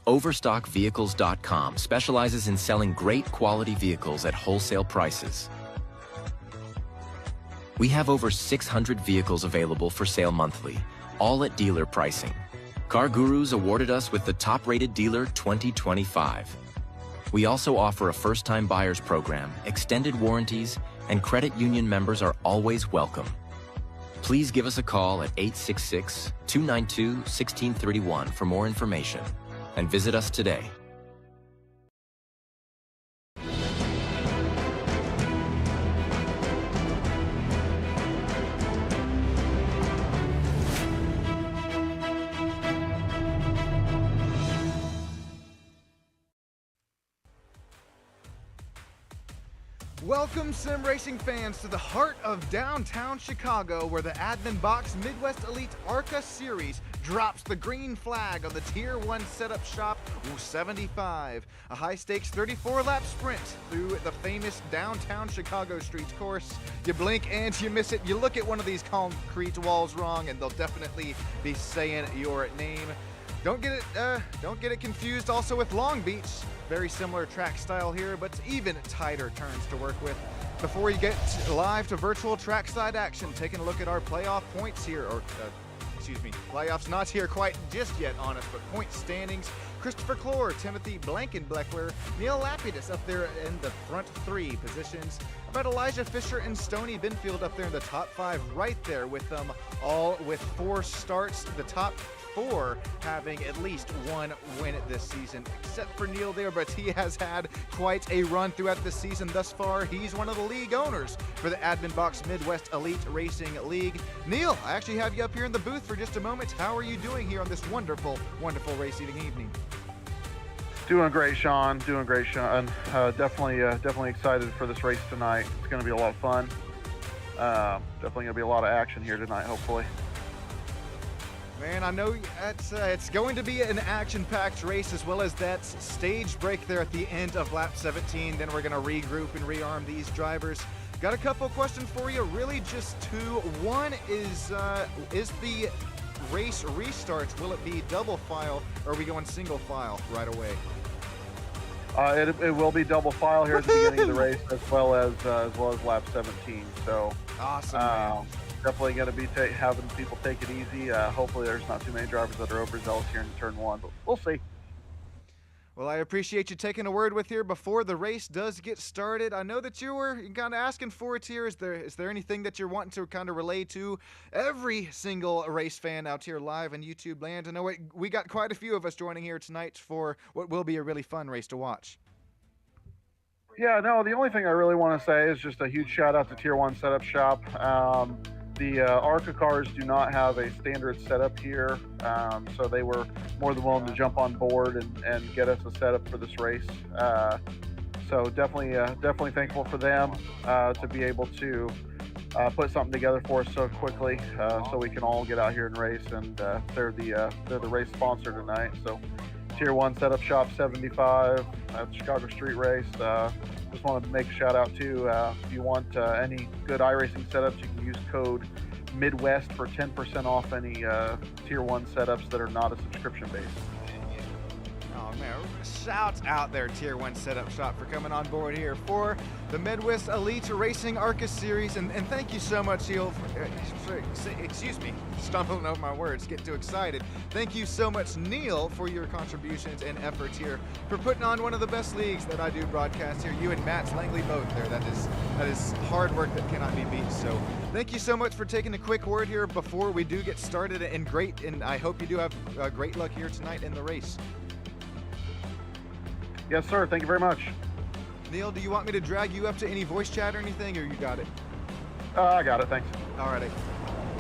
Overstockvehicles.com specializes in selling great quality vehicles at wholesale prices. We have over 600 vehicles available for sale monthly, all at dealer pricing. Car Gurus awarded us with the top-rated dealer 2025. We also offer a first-time buyers program, extended warranties, and credit union members are always welcome. Please give us a call at 866-292-1631 for more information, and visit us today. Welcome, sim racing fans, to the heart of downtown Chicago, where the Admin Box Midwest Elite ARCA Series drops the green flag on the Tier 1 setup shop 75. A high-stakes 34-lap sprint through the famous downtown Chicago streets course. You blink and you miss it. You look at one of these concrete walls wrong, and they'll definitely be saying your name. Don't get it confused also with Long Beach. Very similar track style here, but even tighter turns to work with. Before we get live to virtual trackside action, taking a look at our playoff points here, playoffs not here quite just yet on us, but point standings. Christopher Clore, Timothy Blankenbleckler, Neil Lapidus up there in the front three positions. About Elijah Fisher and Stoney Binfield up there in the top five, right there with them, all with 4 starts. The top 4 having at least 1 win this season, except for Neil there, but he has had quite a run throughout the season thus far. He's one of the league owners for the Admin Box Midwest Elite Racing League. Neil, I actually have you up here in the booth for just a moment. How are you doing here on this wonderful, wonderful race eating evening? Doing great, Sean. Definitely excited for this race tonight. It's going to be a lot of fun. Definitely going to be a lot of action here tonight, hopefully. Man, I know it's going to be an action-packed race, as well as that stage break there at the end of lap 17. Then we're going to regroup and rearm these drivers. Got a couple questions for you, really just 2. One is the race restart, will it be double file, or are we going single file right away? It will be double file here at the beginning of the race, as well as lap 17. So awesome. Definitely going to be having people take it easy. Hopefully there's not too many drivers that are overzealous here in turn 1, but we'll see. Well, I appreciate you taking a word with here before the race does get started. I know that you were kind of asking for it here. Is there anything that you're wanting to kind of relay to every single race fan out here live in YouTube land? I know we got quite a few of us joining here tonight for what will be a really fun race to watch. Yeah, no, the only thing I really want to say is just a huge shout out to Tier 1 Setup Shop. The ARCA cars do not have a standard setup here, so they were more than willing to jump on board and get us a setup for this race. So definitely thankful for them to be able to put something together for us so quickly, so we can all get out here and race. And they're the race sponsor tonight. So Tier 1 Setup Shop 75 at the Chicago Street Race. Just wanted to make a shout out too. If you want any good iRacing setups, you can use code Midwest for 10% off any Tier 1 setups that are not a subscription based. Oh man, shouts out there, Tier 1 Setup Shop, for coming on board here for the Midwest Elite Racing ARCA Series. And thank you so much, Neil, excuse me, stumbling over my words, getting too excited. Thank you so much, Neil, for your contributions and efforts here, for putting on one of the best leagues that I do broadcast here. You and Matt Langley both there. That is hard work that cannot be beat. So thank you so much for taking a quick word here before we do get started. And I hope you do have great luck here tonight in the race. Yes, sir. Thank you very much. Neil, do you want me to drag you up to any voice chat or anything, or you got it? I got it. Thanks. Alrighty.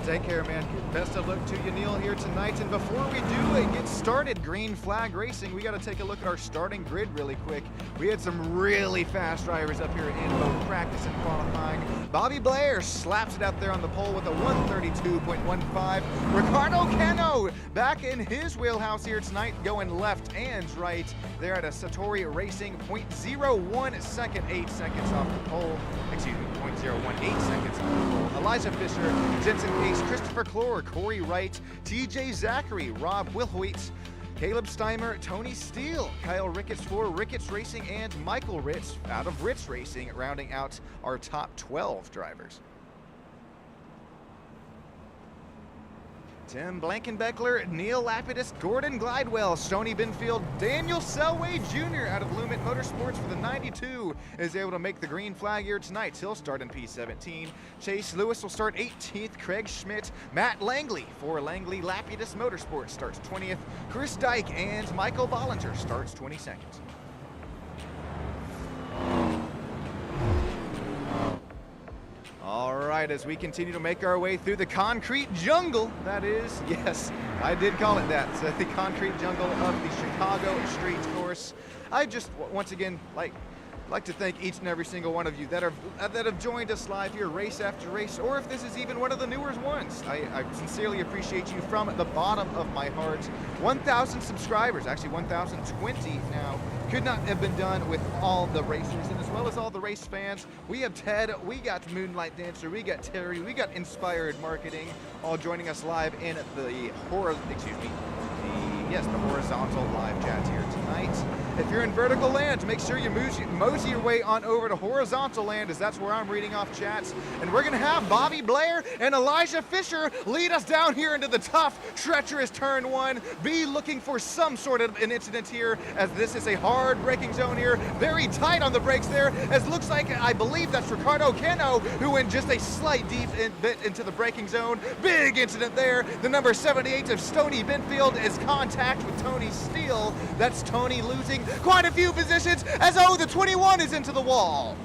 Take care, man. Best of luck to you, Neil, here tonight. And before we do get started, Green Flag Racing, we got to take a look at our starting grid really quick. We had some really fast drivers up here in both practice and qualifying. Bobby Blair slaps it out there on the pole with a 132.15. Ricardo Cano back in his wheelhouse here tonight, going left and right. They're at a Satori Racing 0.01 second, 8 seconds off the pole. Excuse me, 0.018 seconds off the pole. Elijah Fisher, Jensen Case, Christopher Clore, Corey Wright, TJ Zachary, Rob Wilhoit, Caleb Steimer, Tony Steele, Kyle Ricketts for Ricketts Racing, and Michael Ritz out of Ritz Racing, rounding out our top 12 drivers. Tim Blankenbeckler, Neil Lapidus, Gordon Glidewell, Stoney Binfield, Daniel Selway Jr. out of Lumet Motorsports for the 92 is able to make the green flag here tonight. He'll start in P17. Chase Lewis will start 18th. Craig Schmidt, Matt Langley for Langley Lapidus Motorsports starts 20th. Chris Dyke and Michael Bollinger starts 22nd. All right, as we continue to make our way through the concrete jungle, that is, yes, I did call it that, so the concrete jungle of the Chicago Street Course. I just, once again, like to thank each and every single one of you that have joined us live here race after race, or if this is even one of the newer ones. I sincerely appreciate you from the bottom of my heart. 1,000 subscribers, actually 1,020 now. Could not have been done with all the racers and as well as all the race fans. We have Ted, we got Moonlight Dancer, we got Terry, we got Inspired Marketing, all joining us live in the horizontal live chat here tonight. If you're in vertical land, make sure you mosey your way on over to horizontal land, as that's where I'm reading off chats. And we're gonna have Bobby Blair and Elijah Fisher lead us down here into the tough, treacherous turn one. Be looking for some sort of an incident here, as this is a hard braking zone here. Very tight on the brakes there, as looks like, I believe that's Ricardo Cano, who went just a slight bit into the braking zone. Big incident there. The number 78 of Stoney Binfield is contact with Tony Steele. That's Tony losing quite a few positions, as the 21 is into the wall.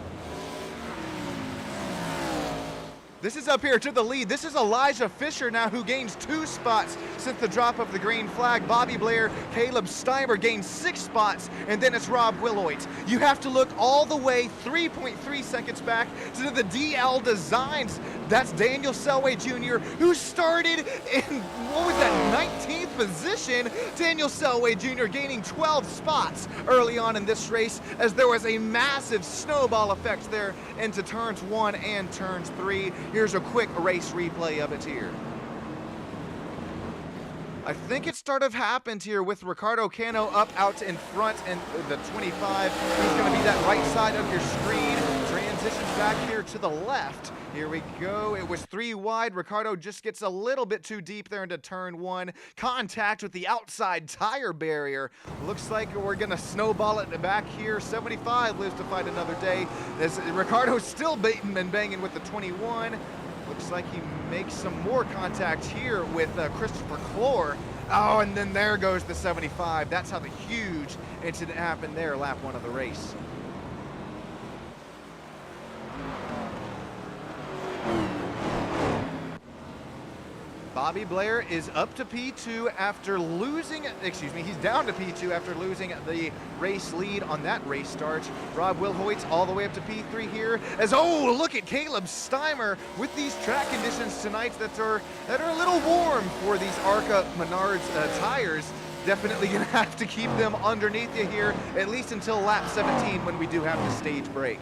This is up here to the lead. This is Elijah Fisher now, who gains 2 spots since the drop of the green flag. Bobby Blair, Caleb Steimer gains 6 spots, and then it's Rob Wilhoit. You have to look all the way 3.3 seconds back to the DL Designs. That's Daniel Selway Jr., who started in, 19th position. Daniel Selway Jr. gaining 12 spots early on in this race, as there was a massive snowball effect there into turns 1 and turns 3. Here's a quick race replay of it here. I think it happened here with Ricardo Cano up out in front and the 25. He's going to be that right side of your screen. Transitions back here to the left. Here we go. It was 3 wide. Ricardo just gets a little bit too deep there into turn 1. Contact with the outside tire barrier. Looks like we're going to snowball it back here. 75 lives to fight another day, as Ricardo's still beating and banging with the 21. Looks like he makes some more contact here with Christopher Clore. Oh, and then there goes the 75. That's how the huge incident happened there, lap 1 of the race. Bobby Blair is up to P2 after losing, he's down to P2 after losing the race lead on that race start. Rob Wilhoit's all the way up to P3 here, as, look at Caleb Steimer with these track conditions tonight that are a little warm for these ARCA Menards tires. Definitely gonna have to keep them underneath you here, at least until lap 17, when we do have the stage break.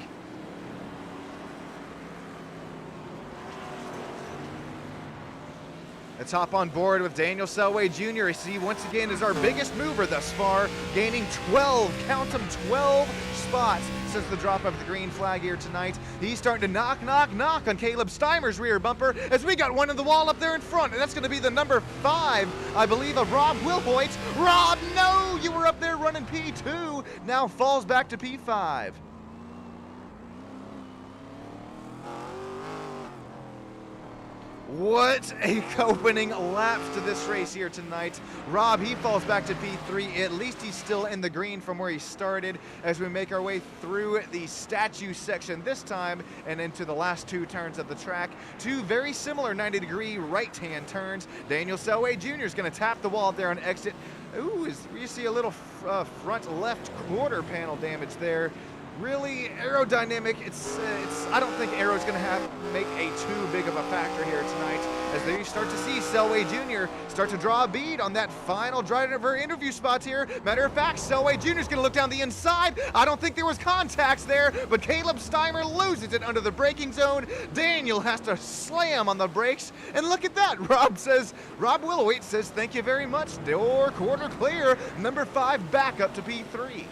Let's hop on board with Daniel Selway Jr. He once again is our biggest mover thus far, gaining 12, count them, 12 spots since the drop of the green flag here tonight. He's starting to knock on Caleb Steimer's rear bumper, as we got one in the wall up there in front, and that's going to be the number 5, I believe, of Rob Wilhoit. Rob, no, you were up there running P2, now falls back to P5. What a opening laps to this race here tonight. Rob, he falls back to P3. At least he's still in the green from where he started, as we make our way through the statue section this time and into the last 2 turns of the track. 2 very similar 90-degree right-hand turns. Daniel Selway Jr. is going to tap the wall there on exit. Ooh, you see a little front left quarter panel damage there. really aerodynamic. I don't think Aero's going to make a too big of a factor here tonight, as they start to see Selway Jr. start to draw a bead on that final driver interview spot here. Matter of fact, Selway Jr. is going to look down the inside. I don't think there was contacts there, but Caleb Steimer loses it under the braking zone. Daniel has to slam on the brakes, and look at that. Rob Willowait says, thank you very much. Door quarter clear. Number 5 back up to P3.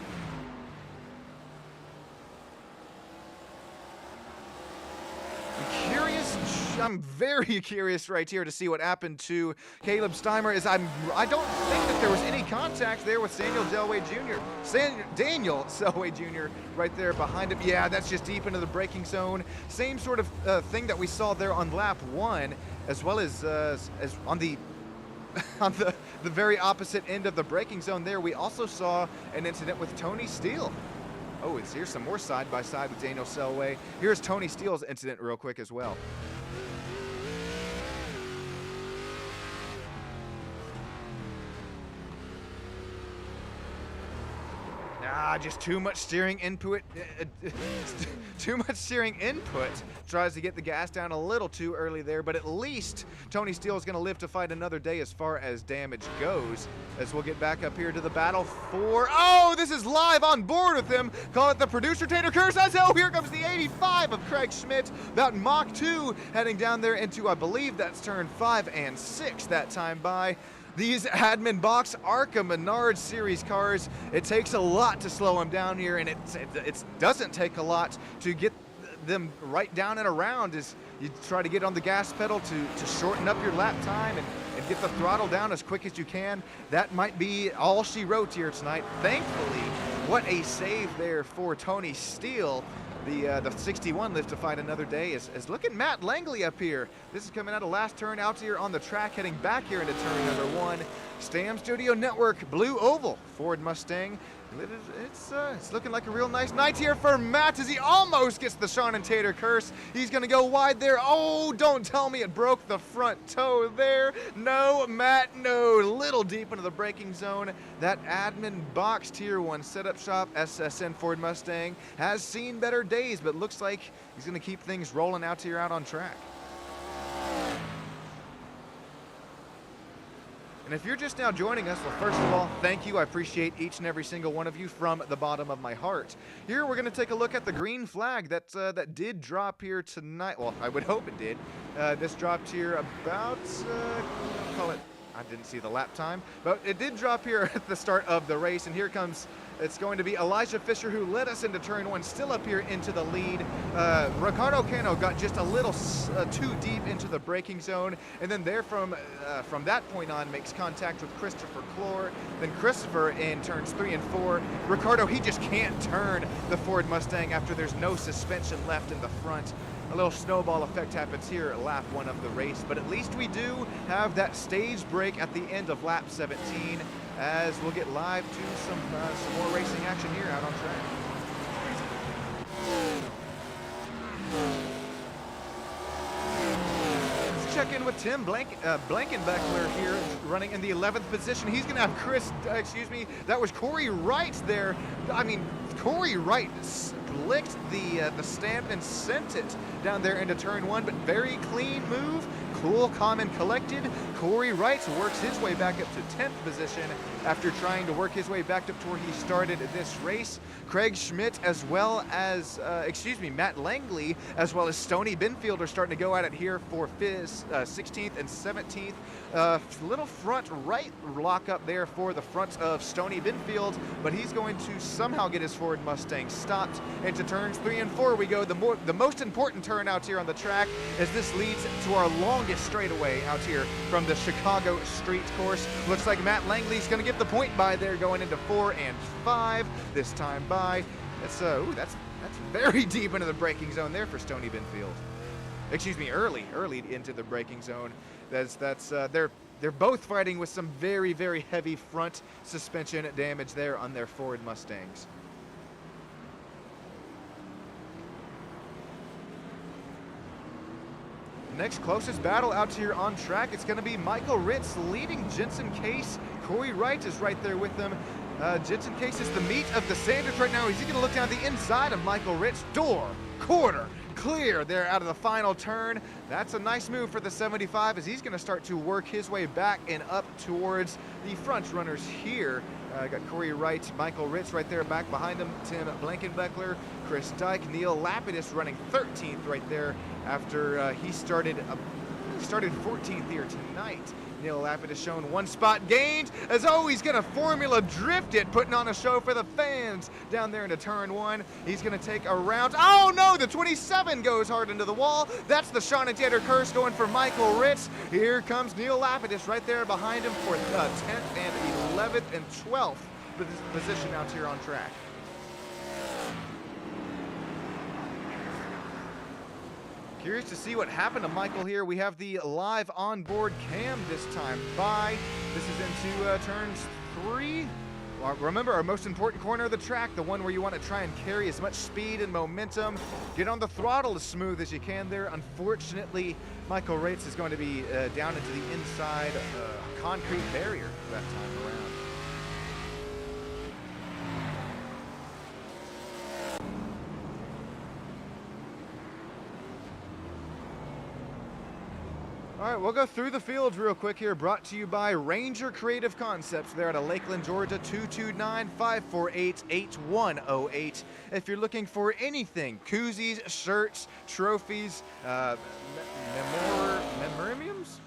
I'm very curious right here to see what happened to Caleb Steimer. I don't think that there was any contact there with Daniel Selway Jr. right there behind him. Yeah, that's just deep into the braking zone. Same sort of thing that we saw there on lap 1, as well as on the on the very opposite end of the braking zone there. We also saw an incident with Tony Steele. Oh, here's some more side-by-side with Daniel Selway. Here's Tony Steele's incident real quick as well. Just too much steering input. Too much steering input. Tries to get the gas down a little too early there, but at least Tony Steele is going to live to fight another day as far as damage goes. As we'll get back up here to the battle for... Oh, this is live on board with him. Call it the producer Tater Curse. Oh, here comes the 85 of Craig Schmidt. About Mach 2 heading down there into, I believe that's turn 5 and 6 that time by. These admin box ARCA Menard series cars, it takes a lot to slow them down here, and it doesn't take a lot to get them right down and around as you try to get on the gas pedal to shorten up your lap time and get the throttle down as quick as you can. That might be all she wrote here tonight. Thankfully, what a save there for Tony Steele. The 61 lives to fight another day is look at Matt Langley up here. This is coming out of last turn out here on the track, heading back here into turn number 1. Stam Studio Network, Blue Oval, Ford Mustang. It's looking like a real nice night here for Matt as he almost gets the Sean and Tater Curse. He's going to go wide there. Oh, don't tell me it broke the front toe there. No, Matt, no. Little deep into the braking zone. That admin box tier 1 setup shop, SSN Ford Mustang, has seen better days, but looks like he's going to keep things rolling out here out on track. And if you're just now joining us, well, first of all, thank you. I appreciate each and every single one of you from the bottom of my heart. Here, we're going to take a look at the green flag that did drop here tonight. Well, I would hope it did. This dropped here about, call it, I didn't see the lap time, but it did drop here at the start of the race. And here comes, it's going to be Elijah Fisher, who led us into turn 1, still up here into the lead. Ricardo Cano got just a little too deep into the braking zone, and then there from that point on makes contact with Christopher Clore. Then Christopher in turns 3 and 4. Ricardo, he just can't turn the Ford Mustang after there's no suspension left in the front. A little snowball effect happens here at lap 1 of the race, but at least we do have that stage break at the end of lap 17, as we'll get live to some more racing action here out on track. Let's check in with Tim Blankenbeckler here, running in the 11th position. He's going to have that was Corey Wright there. I mean, Corey Wright licked the stand and sent it down there into turn 1, but very clean move. Cool, calm, and collected. Corey Wright works his way back up to 10th position after trying to work his way back up to where he started this race. Craig Schmidt, as well as, Matt Langley, as well as Stoney Binfield are starting to go at it here for 16th and 17th. Little front right lock up there for the front of Stoney Binfield, but he's going to somehow get his Ford Mustang stopped. Into turns 3 and 4 we go. The most important turn out here on the track, as this leads to our longest straightaway out here from the Chicago street course. Looks like Matt Langley's going to get the point by there, going into 4 and 5 this time by. That's very deep into the braking zone there for Stoney Binfield. Excuse me, early into the braking zone. They're both fighting with some very, very heavy front suspension damage there on their Ford Mustangs. Next closest battle out here on track, it's going to be Michael Ritz leading Jensen Case. Corey Wright is right there with them. Jensen Case is the meat of the sandwich right now. Is he going to look down the inside of Michael Rich? Door, quarter, clear there out of the final turn. That's a nice move for the 75 as he's going to start to work his way back and up towards the front runners here. Got Corey Wright, Michael Rich right there back behind him, Tim Blankenbeckler, Chris Dyke, Neil Lapidus running 13th right there after he started 14th here tonight. Neil Lapidus showing one spot gained as he's gonna Formula drift it, putting on a show for the fans down there into turn 1. He's gonna take a round. Oh no, the 27 goes hard into the wall. That's the Shauna Tater curse going for Michael Rich. Here comes Neil Lapidus right there behind him for 10th and 11th and 12th position out here on track. Curious to see what happened to Michael here. We have the live onboard cam this time by. This is into turns 3. Remember, our most important corner of the track, the one where you want to try and carry as much speed and momentum. Get on the throttle as smooth as you can there. Unfortunately, Michael Rates is going to be down into the inside concrete barrier that time around. All right, we'll go through the fields real quick here, brought to you by Ranger Creative Concepts. They're out of Lakeland, Georgia, 229-548-8108. If you're looking for anything, koozies, shirts, trophies, memoramiums?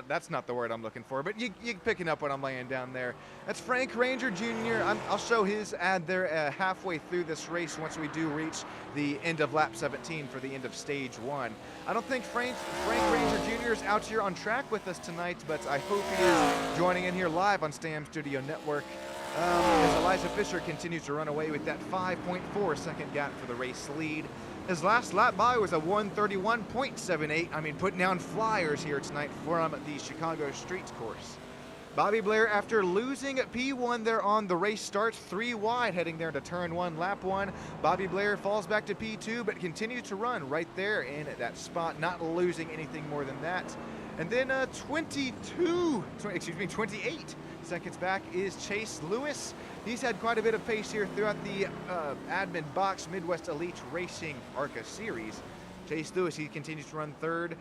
That's not the word I'm looking for, but you're picking up what I'm laying down there. That's Frank Ranger Jr. I'll show his ad there halfway through this race once we do reach the end of lap 17 for the end of stage 1. I don't think Frank Ranger Jr. is out here on track with us tonight, but I hope he is joining in here live on Stam Studio Network. As Elijah Fisher continues to run away with that 5.4 second gap for the race lead. His last lap by was a 1:31.78. I mean, putting down flyers here tonight from the Chicago Streets course. Bobby Blair, after losing at P1 there on the race start, 3 wide heading there to turn 1, lap 1. Bobby Blair falls back to P2, but continues to run right there in that spot, not losing anything more than that. And then 28 seconds back is Chase Lewis. He's had quite a bit of pace here throughout the Admin Box Midwest Elite Racing ARCA Series. Chase Lewis, he continues to run 3rd.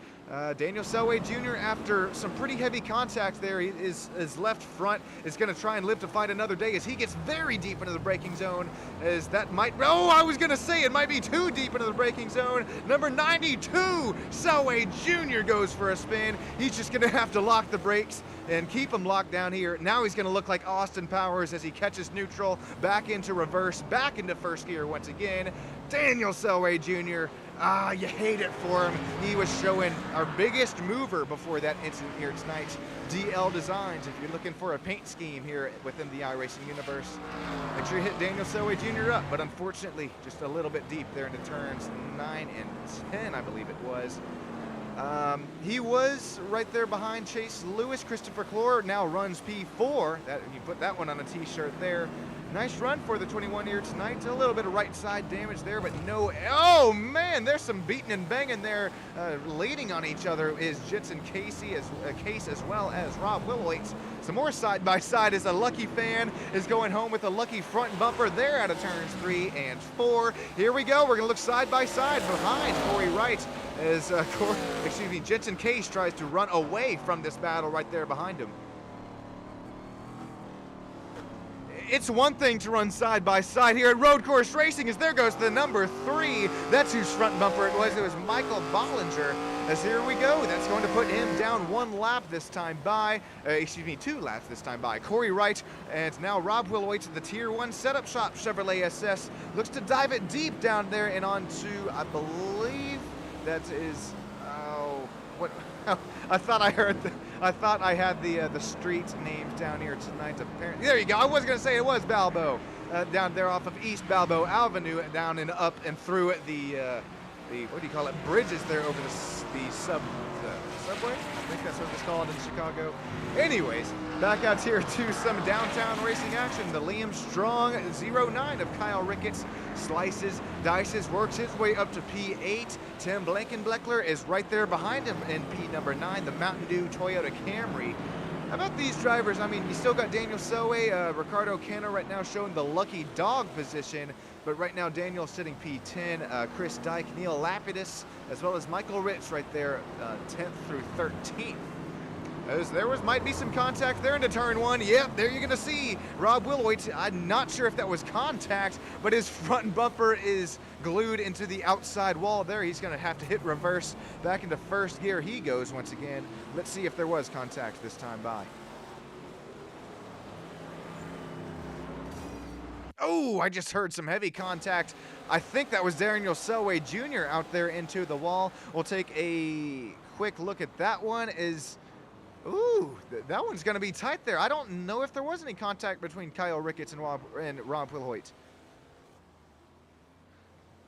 Daniel Selway Jr., after some pretty heavy contact there, his left front is going to try and live to fight another day as he gets very deep into the braking zone. As that might, I was going to say it might be too deep into the braking zone. Number 92, Selway Jr. goes for a spin. He's just going to have to lock the brakes and keep him locked down here. Now he's going to look like Austin Powers as he catches neutral, back into reverse, back into first gear once again. Daniel Selway Jr., you hate it for him. He was showing our biggest mover before that incident here tonight, DL Designs. If you're looking for a paint scheme here within the iRacing universe, make sure you hit Daniel Selway Jr. up, but unfortunately, just a little bit deep there into turns 9 and 10, I believe it was. He was right there behind Chase Lewis. Christopher Clore now runs P4. You put that one on a t-shirt there. Nice run for the 21 here tonight. A little bit of right side damage there, but no. Oh man, there's some beating and banging there. Leading on each other is Jensen Case as well as Rob Willowitz. Some more side by side as a lucky fan is going home with a lucky front bumper there out of turns 3 and 4. Here we go. We're gonna look side by side behind Corey Wright as Jensen Case tries to run away from this battle right there behind him. It's one thing to run side by side here at Road Course Racing as there goes the number 3. That's whose front bumper it was. It was Michael Bollinger. As here we go. That's going to put him down 1 lap this time by, 2 laps this time by Corey Wright. And now Rob Willowitz at the Tier 1 setup shop Chevrolet SS looks to dive it deep down there and onto, I believe that is, what? I thought I had the street names down here tonight. Apparently, there you go. I was gonna say it was Balbo, down there off of East Balbo Avenue, down and up and through the what do you call it? Bridges there over the subway. I think that's what it's called in Chicago. Anyways, back out here to some downtown racing action. The Liam Strong 09 of Kyle Ricketts slices, dices, works his way up to P8. Tim Blankenbeckler is right there behind him in P number 9, the Mountain Dew Toyota Camry. How about these drivers? I mean, you still got Daniel Selway, Ricardo Cano right now showing the lucky dog position, but right now Daniel sitting P10, Chris Dyke, Neil Lapidus, as well as Michael Rich right there, 10th through 13th. As might be some contact there into turn one. Yep, there you're gonna see Rob Wilhoit. I'm not sure if that was contact, but his front bumper is glued into the outside wall there. He's gonna have to hit reverse back into first gear. He goes once again. Let's see if there was contact this time by. Oh, I just heard some heavy contact. I think that was Daniel Selway Jr. out there into the wall. We'll take a quick look at that one. Ooh, that one's going to be tight there. I don't know if there was any contact between Kyle Ricketts and Rob Wilhoit.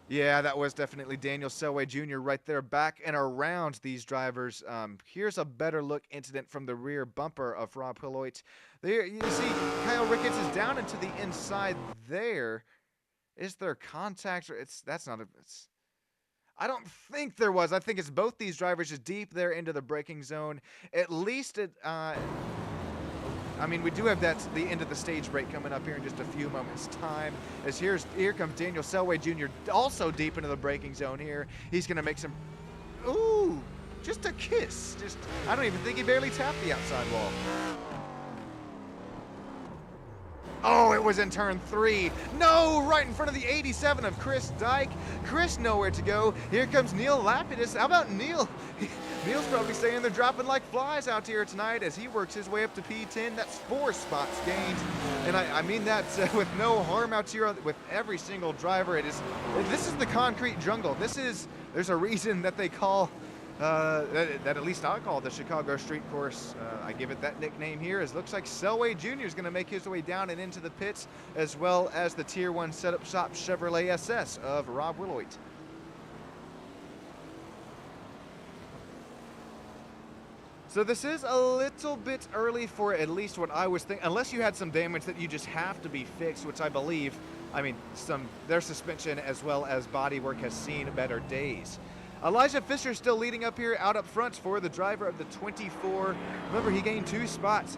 Yeah, that was definitely Daniel Selway Jr. right there, back and around these drivers. Here's a better look incident from the rear bumper of Rob Wilhoit. There, you see Kyle Ricketts is down into the inside there. Is there contact? I don't think there was. I think it's both these drivers just deep there into the braking zone. At least I mean, we do have the end of the stage break coming up here in just a few moments' time. As here comes Daniel Selway Jr. also deep into the braking zone here. He's going to make some, ooh, just a kiss. I don't even think he barely tapped the outside wall. Oh, it was in turn 3. No, right in front of the 87 of Chris Dyke. Chris nowhere to go. Here comes Neil Lapidus. How about Neil? Neil's probably staying there dropping like flies out here tonight as he works his way up to P10. That's 4 spots gained. And I mean that with no harm out here with every single driver. This is the concrete jungle. There's a reason that they call that at least I call the Chicago Street Course. I give it that nickname here, as looks like Selway Jr. is going to make his way down and into the pits, as well as the Tier 1 setup shop Chevrolet SS of Rob Wilhoit. So this is a little bit early for at least what I was thinking, unless you had some damage that you just have to be fixed, which I believe, I mean, their suspension as well as bodywork has seen better days. Elijah Fisher still leading up here out up front for the driver of the 24. Remember, he gained 2 spots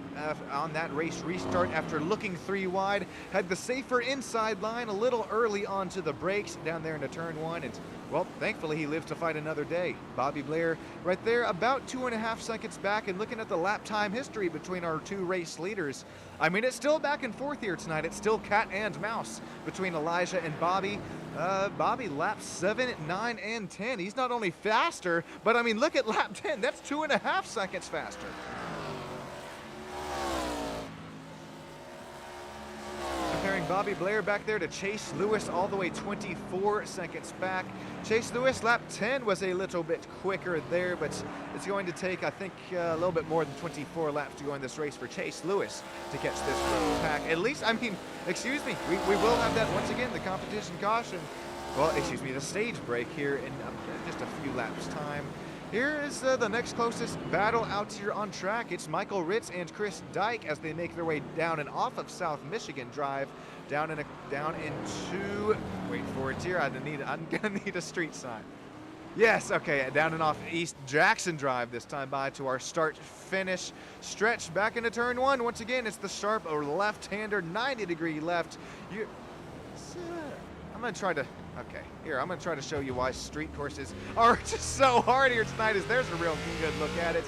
on that race restart after looking 3 wide. Had the safer inside line a little early onto the brakes down there into turn 1. And, well, thankfully he lived to fight another day. Bobby Blair right there about 2.5 seconds back, and looking at the lap time history between our 2 race leaders. I mean, it's still back and forth here tonight. It's still cat and mouse between Elijah and Bobby. Bobby laps 7, 9, and 10. He's not only faster, but I mean, look at lap 10. That's 2.5 seconds faster. Comparing Bobby Blair back there to Chase Lewis, all the way 24 seconds back. Chase Lewis, lap 10 was a little bit quicker there, but it's going to take, I think, a little bit more than 24 laps to go in this race for Chase Lewis to catch this pack. At least, I mean, excuse me, we will have that once again, the competition caution. Well, excuse me, the stage break here in just a few laps time. Here is the next closest battle out here on track. It's Michael Ritz and Chris Dyke as they make their way down and off of South Michigan Drive, down into, wait for it here, I'm gonna need a street sign. Yes, okay, down and off East Jackson Drive this time by to our start-finish stretch back into turn 1. Once again, it's the sharp left-hander, 90-degree left. I'm gonna try to, okay, here, I'm gonna try to show you why street courses are just so hard here tonight, as there's a real good look at it.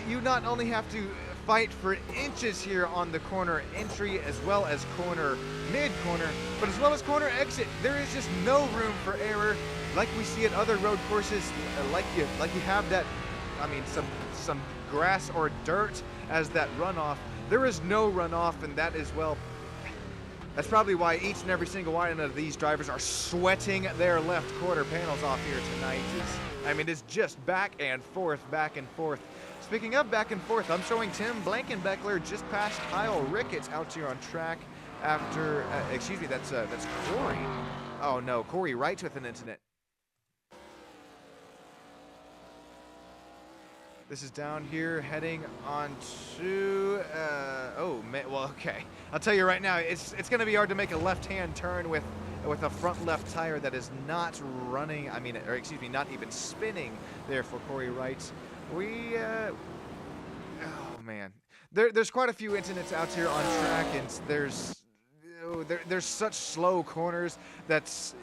You not only have to fight for inches here on the corner entry as well as mid-corner, but as well as corner exit. There is just no room for error like we see at other road courses, like you have that, I mean, some grass or dirt as that runoff. There is no runoff, and that is, well, that's probably why each and every single one of these drivers are sweating their left quarter panels off here tonight. I mean, it's just back and forth, back and forth. Speaking of back and forth, I'm showing Tim Blankenbeckler just past Kyle Ricketts out here on track after, excuse me, that's Corey. Oh no, Corey Wright with an incident. This is down here heading on to, oh man, well, okay. I'll tell you right now, it's going to be hard to make a left-hand turn with a front left tire that is not running, I mean, or excuse me, not even spinning there for Corey Wright. Oh man, there's quite a few incidents out here on track, and there's such slow corners that's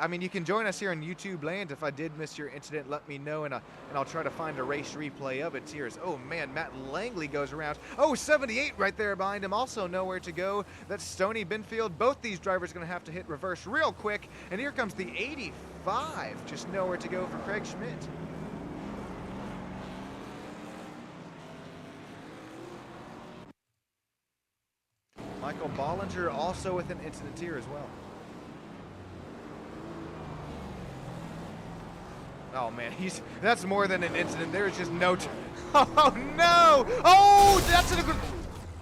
I mean, you can join us here on YouTube land. If I did miss your incident, let me know, and I'll try to find a race replay of it here. Oh man, Matt Langley goes around. Oh, 78 right there behind him, also nowhere to go. That's Stony Binfield. Both these drivers going to have to hit reverse real quick, and here comes the 85, just nowhere to go for Craig Schmidt. Michael Bollinger also with an incident here as well. Oh man, that's more than an incident. There's just no oh no! Oh, that's a good.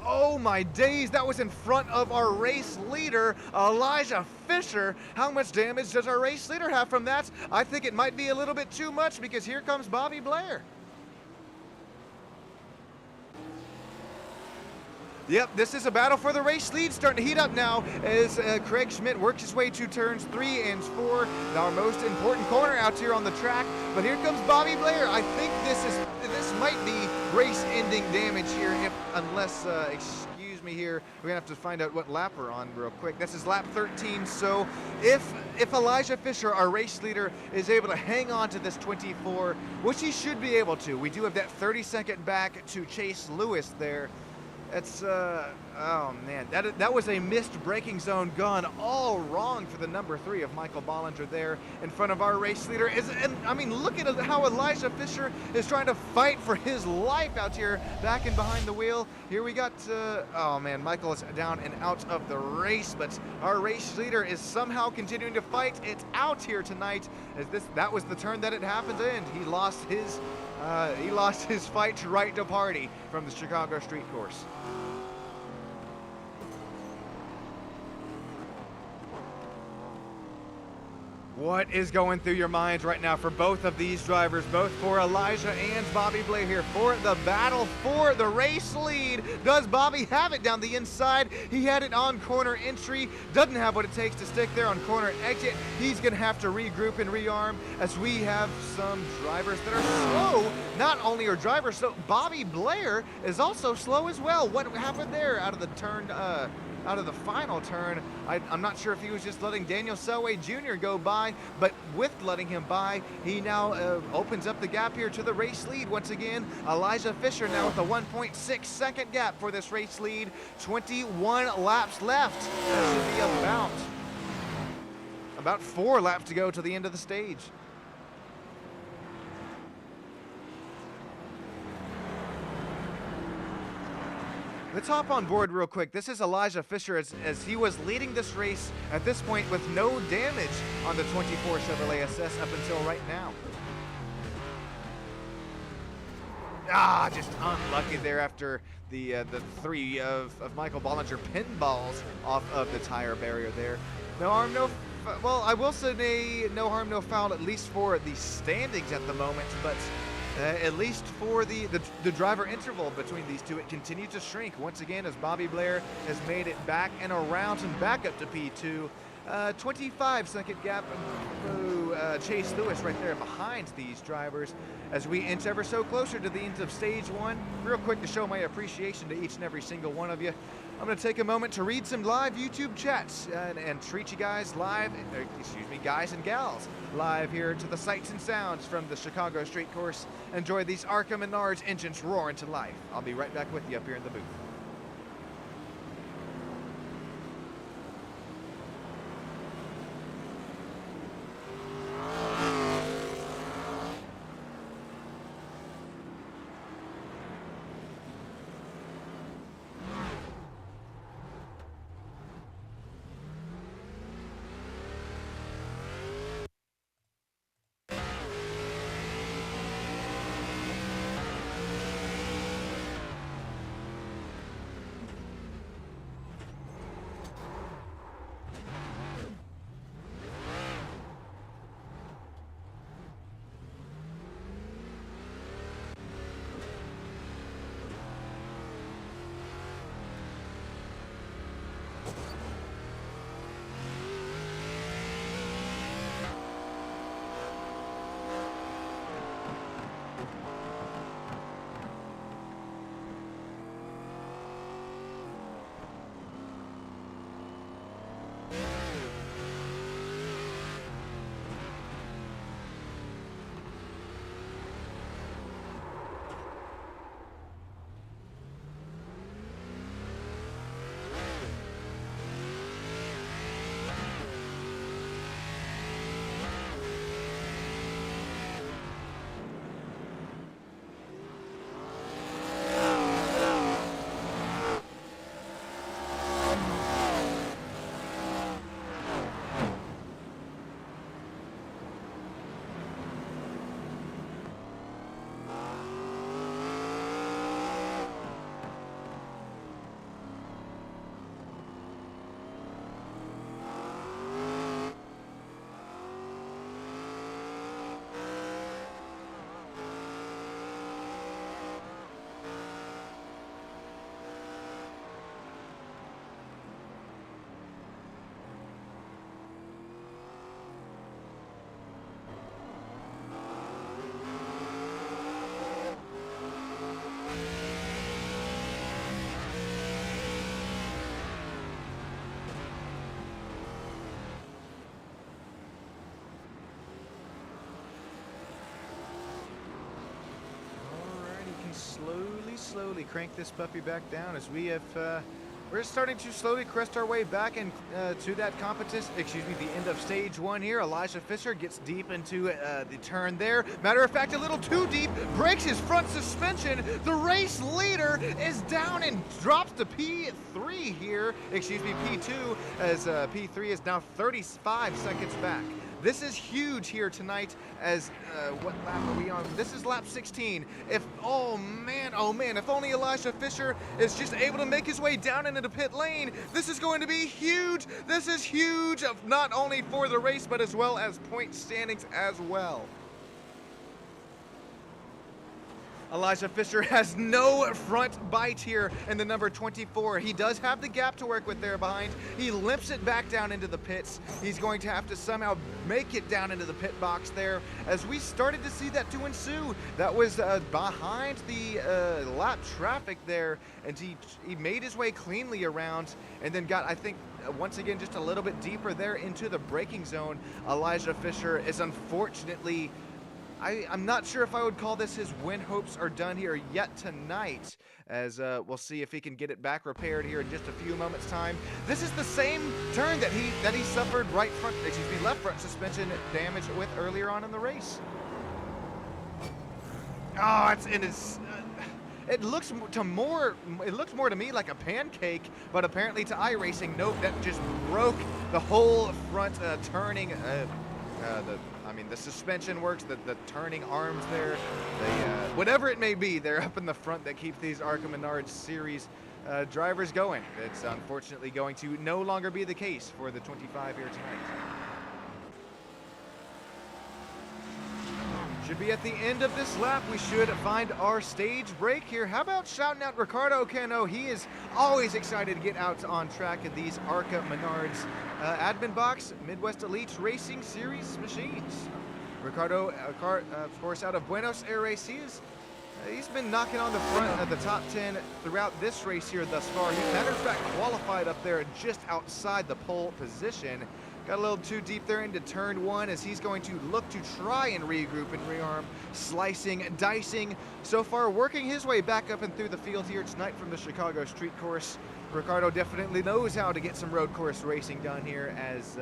Oh my days, that was in front of our race leader, Elijah Fisher. How much damage does our race leader have from that? I think it might be a little bit too much, because here comes Bobby Blair. Yep, this is a battle for the race lead, starting to heat up now as Craig Schmidt works his way to turns 3 and 4, our most important corner out here on the track. But here comes Bobby Blair. I think this might be race-ending damage here, unless excuse me here, we're gonna have to find out what lap we're on real quick. This is lap 13. So if Elijah Fisher, our race leader, is able to hang on to this 24, which he should be able to, we do have that 30-second back to Chase Lewis there. It's, oh man, that was a missed braking zone gone all wrong for the number 3 of Michael Bollinger there in front of our race leader. And I mean, look at how Elijah Fisher is trying to fight for his life out here, back and behind the wheel. Here we got, oh man, Michael is down and out of the race, but our race leader is somehow continuing to fight it out here tonight, as that was the turn that it happened in. He lost his fight to right to party from the Chicago street course. What is going through your minds right now for both of these drivers, both for Elijah and Bobby Blair here, for the battle for the race lead? Does Bobby have it down the inside? He had it on corner entry, doesn't have what it takes to stick there on corner exit. He's going to have to regroup and rearm, as we have some drivers that are slow. Not only are drivers slow, Bobby Blair is also slow as well. What happened there out of the turn? Out of the final turn, I'm not sure if he was just letting Daniel Selway Jr. go by, but with letting him by, he now opens up the gap here to the race lead once again. Elijah Fisher now with a 1.6 second gap for this race lead. 21 laps left. That should be about 4 laps to go to the end of the stage. Let's hop on board real quick. This is Elijah Fisher as he was leading this race at this point with no damage on the 24 Chevrolet SS up until right now. Just unlucky there after the 3 of Michael Bollinger pinballs off of the tire barrier there. No harm, no well, I will say no harm, no foul, at least for the standings at the moment, but at least for the driver interval between these two, it continues to shrink once again as Bobby Blair has made it back and around and back up to P2. 25-second gap to Chase Lewis right there behind these drivers as we inch ever so closer to the end of stage 1. Real quick to show my appreciation to each and every single one of you, I'm going to take a moment to read some live YouTube chats and treat you guys live, guys and gals, live here to the sights and sounds from the Chicago street course. Enjoy these ARCA Menards engines roaring to life. I'll be right back with you up here in the booth. slowly crank this puppy back down as we have, we're starting to slowly crest our way back and to that competition, the end of stage 1 here. Elijah Fisher gets deep into the turn there. Matter of fact, a little too deep, breaks his front suspension. The race leader is down and drops to P3 here, P2, as P3 is now 35 seconds back. This is huge here tonight as, what lap are we on? This is lap 16. Oh man, if only Elijah Fisher is just able to make his way down into the pit lane, this is going to be huge. This is huge, not only for the race, but as well as point standings as well. Elijah Fisher has no front bite here in the number 24. He does have the gap to work with there behind. He limps it back down into the pits. He's going to have to somehow make it down into the pit box there as we started to see that to ensue. That was behind the lap traffic there, and he made his way cleanly around and then got, I think, once again, just a little bit deeper there into the braking zone. Elijah Fisher is unfortunately, I'm not sure if I would call this his win hopes are done here yet tonight, as we'll see if he can get it back repaired here in just a few moments' time. This is the same turn that he suffered left front suspension damage with earlier on in the race. Oh, it looks more to me like a pancake, but apparently to iRacing, nope, that just broke the whole front turning. The suspension works, the turning arms there, whatever it may be, they're up in the front that keeps these ARCA Menards Series drivers going. It's unfortunately going to no longer be the case for the 25 here tonight. Should be at the end of this lap. We should find our stage break here. How about shouting out Ricardo Cano? He is always excited to get out on track of these ARCA Menards Admin Box Midwest Elite Racing Series machines. Ricardo, of course, out of Buenos Aires, he's been knocking on the front of the top 10 throughout this race here thus far. He, matter of fact, qualified up there just outside the pole position. Got a little too deep there into turn 1 as he's going to look to try and regroup and rearm, slicing, dicing. So far, working his way back up and through the field here tonight from the Chicago street course. Ricardo definitely knows how to get some road course racing done here as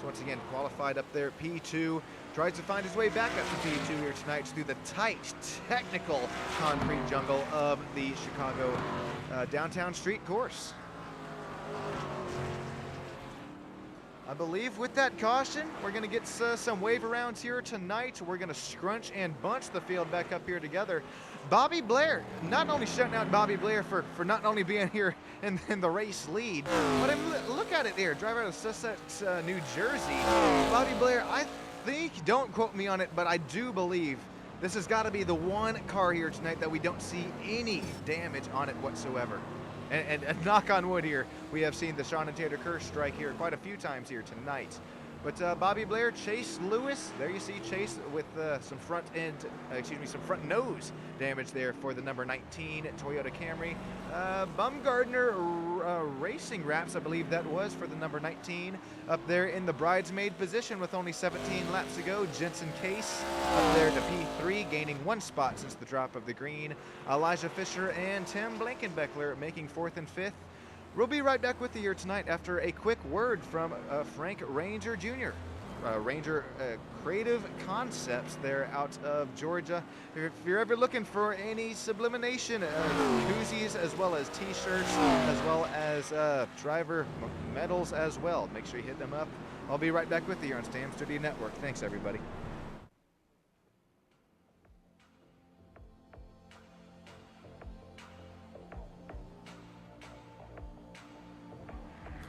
once again qualified up there. P2 tries to find his way back up to P2 here tonight through the tight, technical concrete jungle of the Chicago downtown street course. I believe with that caution, we're going to get some wave arounds here tonight. We're going to scrunch and bunch the field back up here together. Bobby Blair, not only shouting out Bobby Blair for not only being here in the race lead, but look at it here, driver out of Sussex, New Jersey. Bobby Blair, I think, don't quote me on it, but I do believe this has got to be the one car here tonight that we don't see any damage on it whatsoever. And knock on wood here, we have seen the Sean and Taylor curse strike here quite a few times here tonight. But Bobby Blair, Chase Lewis, there you see Chase with some front nose damage there for the number 19 Toyota Camry. Bumgardner Racing Wraps, I believe that was, for the number 19. Up there in the bridesmaid position with only 17 laps to go. Jensen Case up there to P3, gaining 1 spot since the drop of the green. Elijah Fisher and Tim Blankenbeckler making 4th and 5th. We'll be right back with you here tonight after a quick word from Frank Ranger Jr. Ranger Creative Concepts there out of Georgia. If you're ever looking for any sublimination koozies as well as t-shirts as well as driver medals as well, make sure you hit them up. I'll be right back with you here on Stam Studio Network. Thanks, everybody.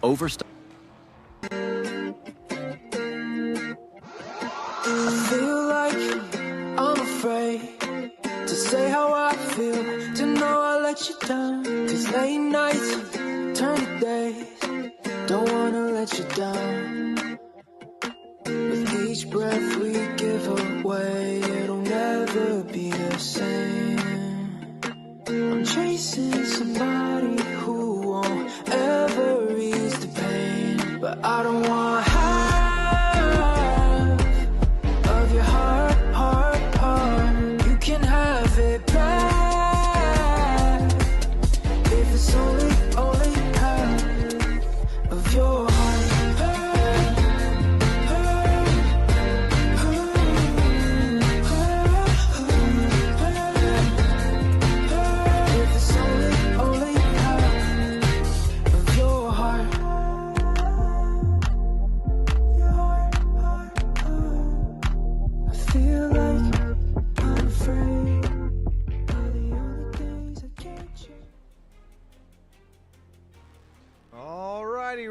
Overstock. I feel like I'm afraid to say how I feel, to know I let you down. 'Cause late nights turn to days, don't wanna let you down. With each breath we give away, it'll never be the same. I'm chasing somebody who won't ever ease the pain, but I don't want half of your heart. You can have it back.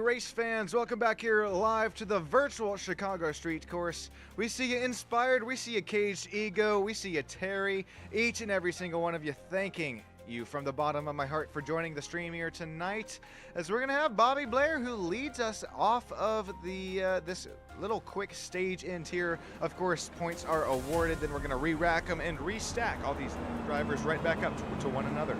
race fans, welcome back here live to the virtual Chicago Street Course. We see you Inspired, we see you Caged Ego, we see you Terry, each and every single one of you thanking you from the bottom of my heart for joining the stream here tonight, as we're gonna have Bobby Blair, who leads us off of the this little quick stage end here. Of course, points are awarded, then we're gonna re-rack them and restack all these drivers right back up to one another.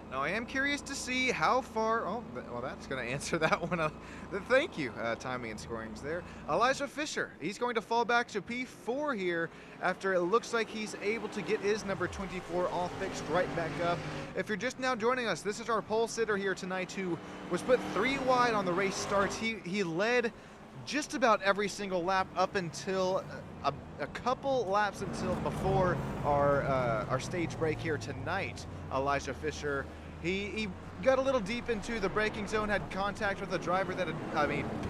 Now, I am curious to see how far. Oh, well, that's going to answer that one. Thank you, timing and scorings there. Elijah Fisher, he's going to fall back to P4 here after it looks like he's able to get his number 24 all fixed right back up. If you're just now joining us, this is our pole sitter here tonight who was put 3 wide on the race starts. He led just about every single lap up until a couple laps until before our stage break here tonight. Elijah Fisher, he got a little deep into the braking zone, had contact with a driver that had,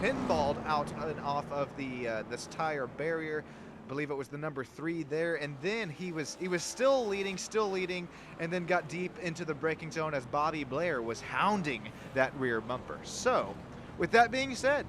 pinballed out and off of the this tire barrier. I believe it was the number 3 there, and then he was still leading, and then got deep into the braking zone as Bobby Blair was hounding that rear bumper. So, with that being said,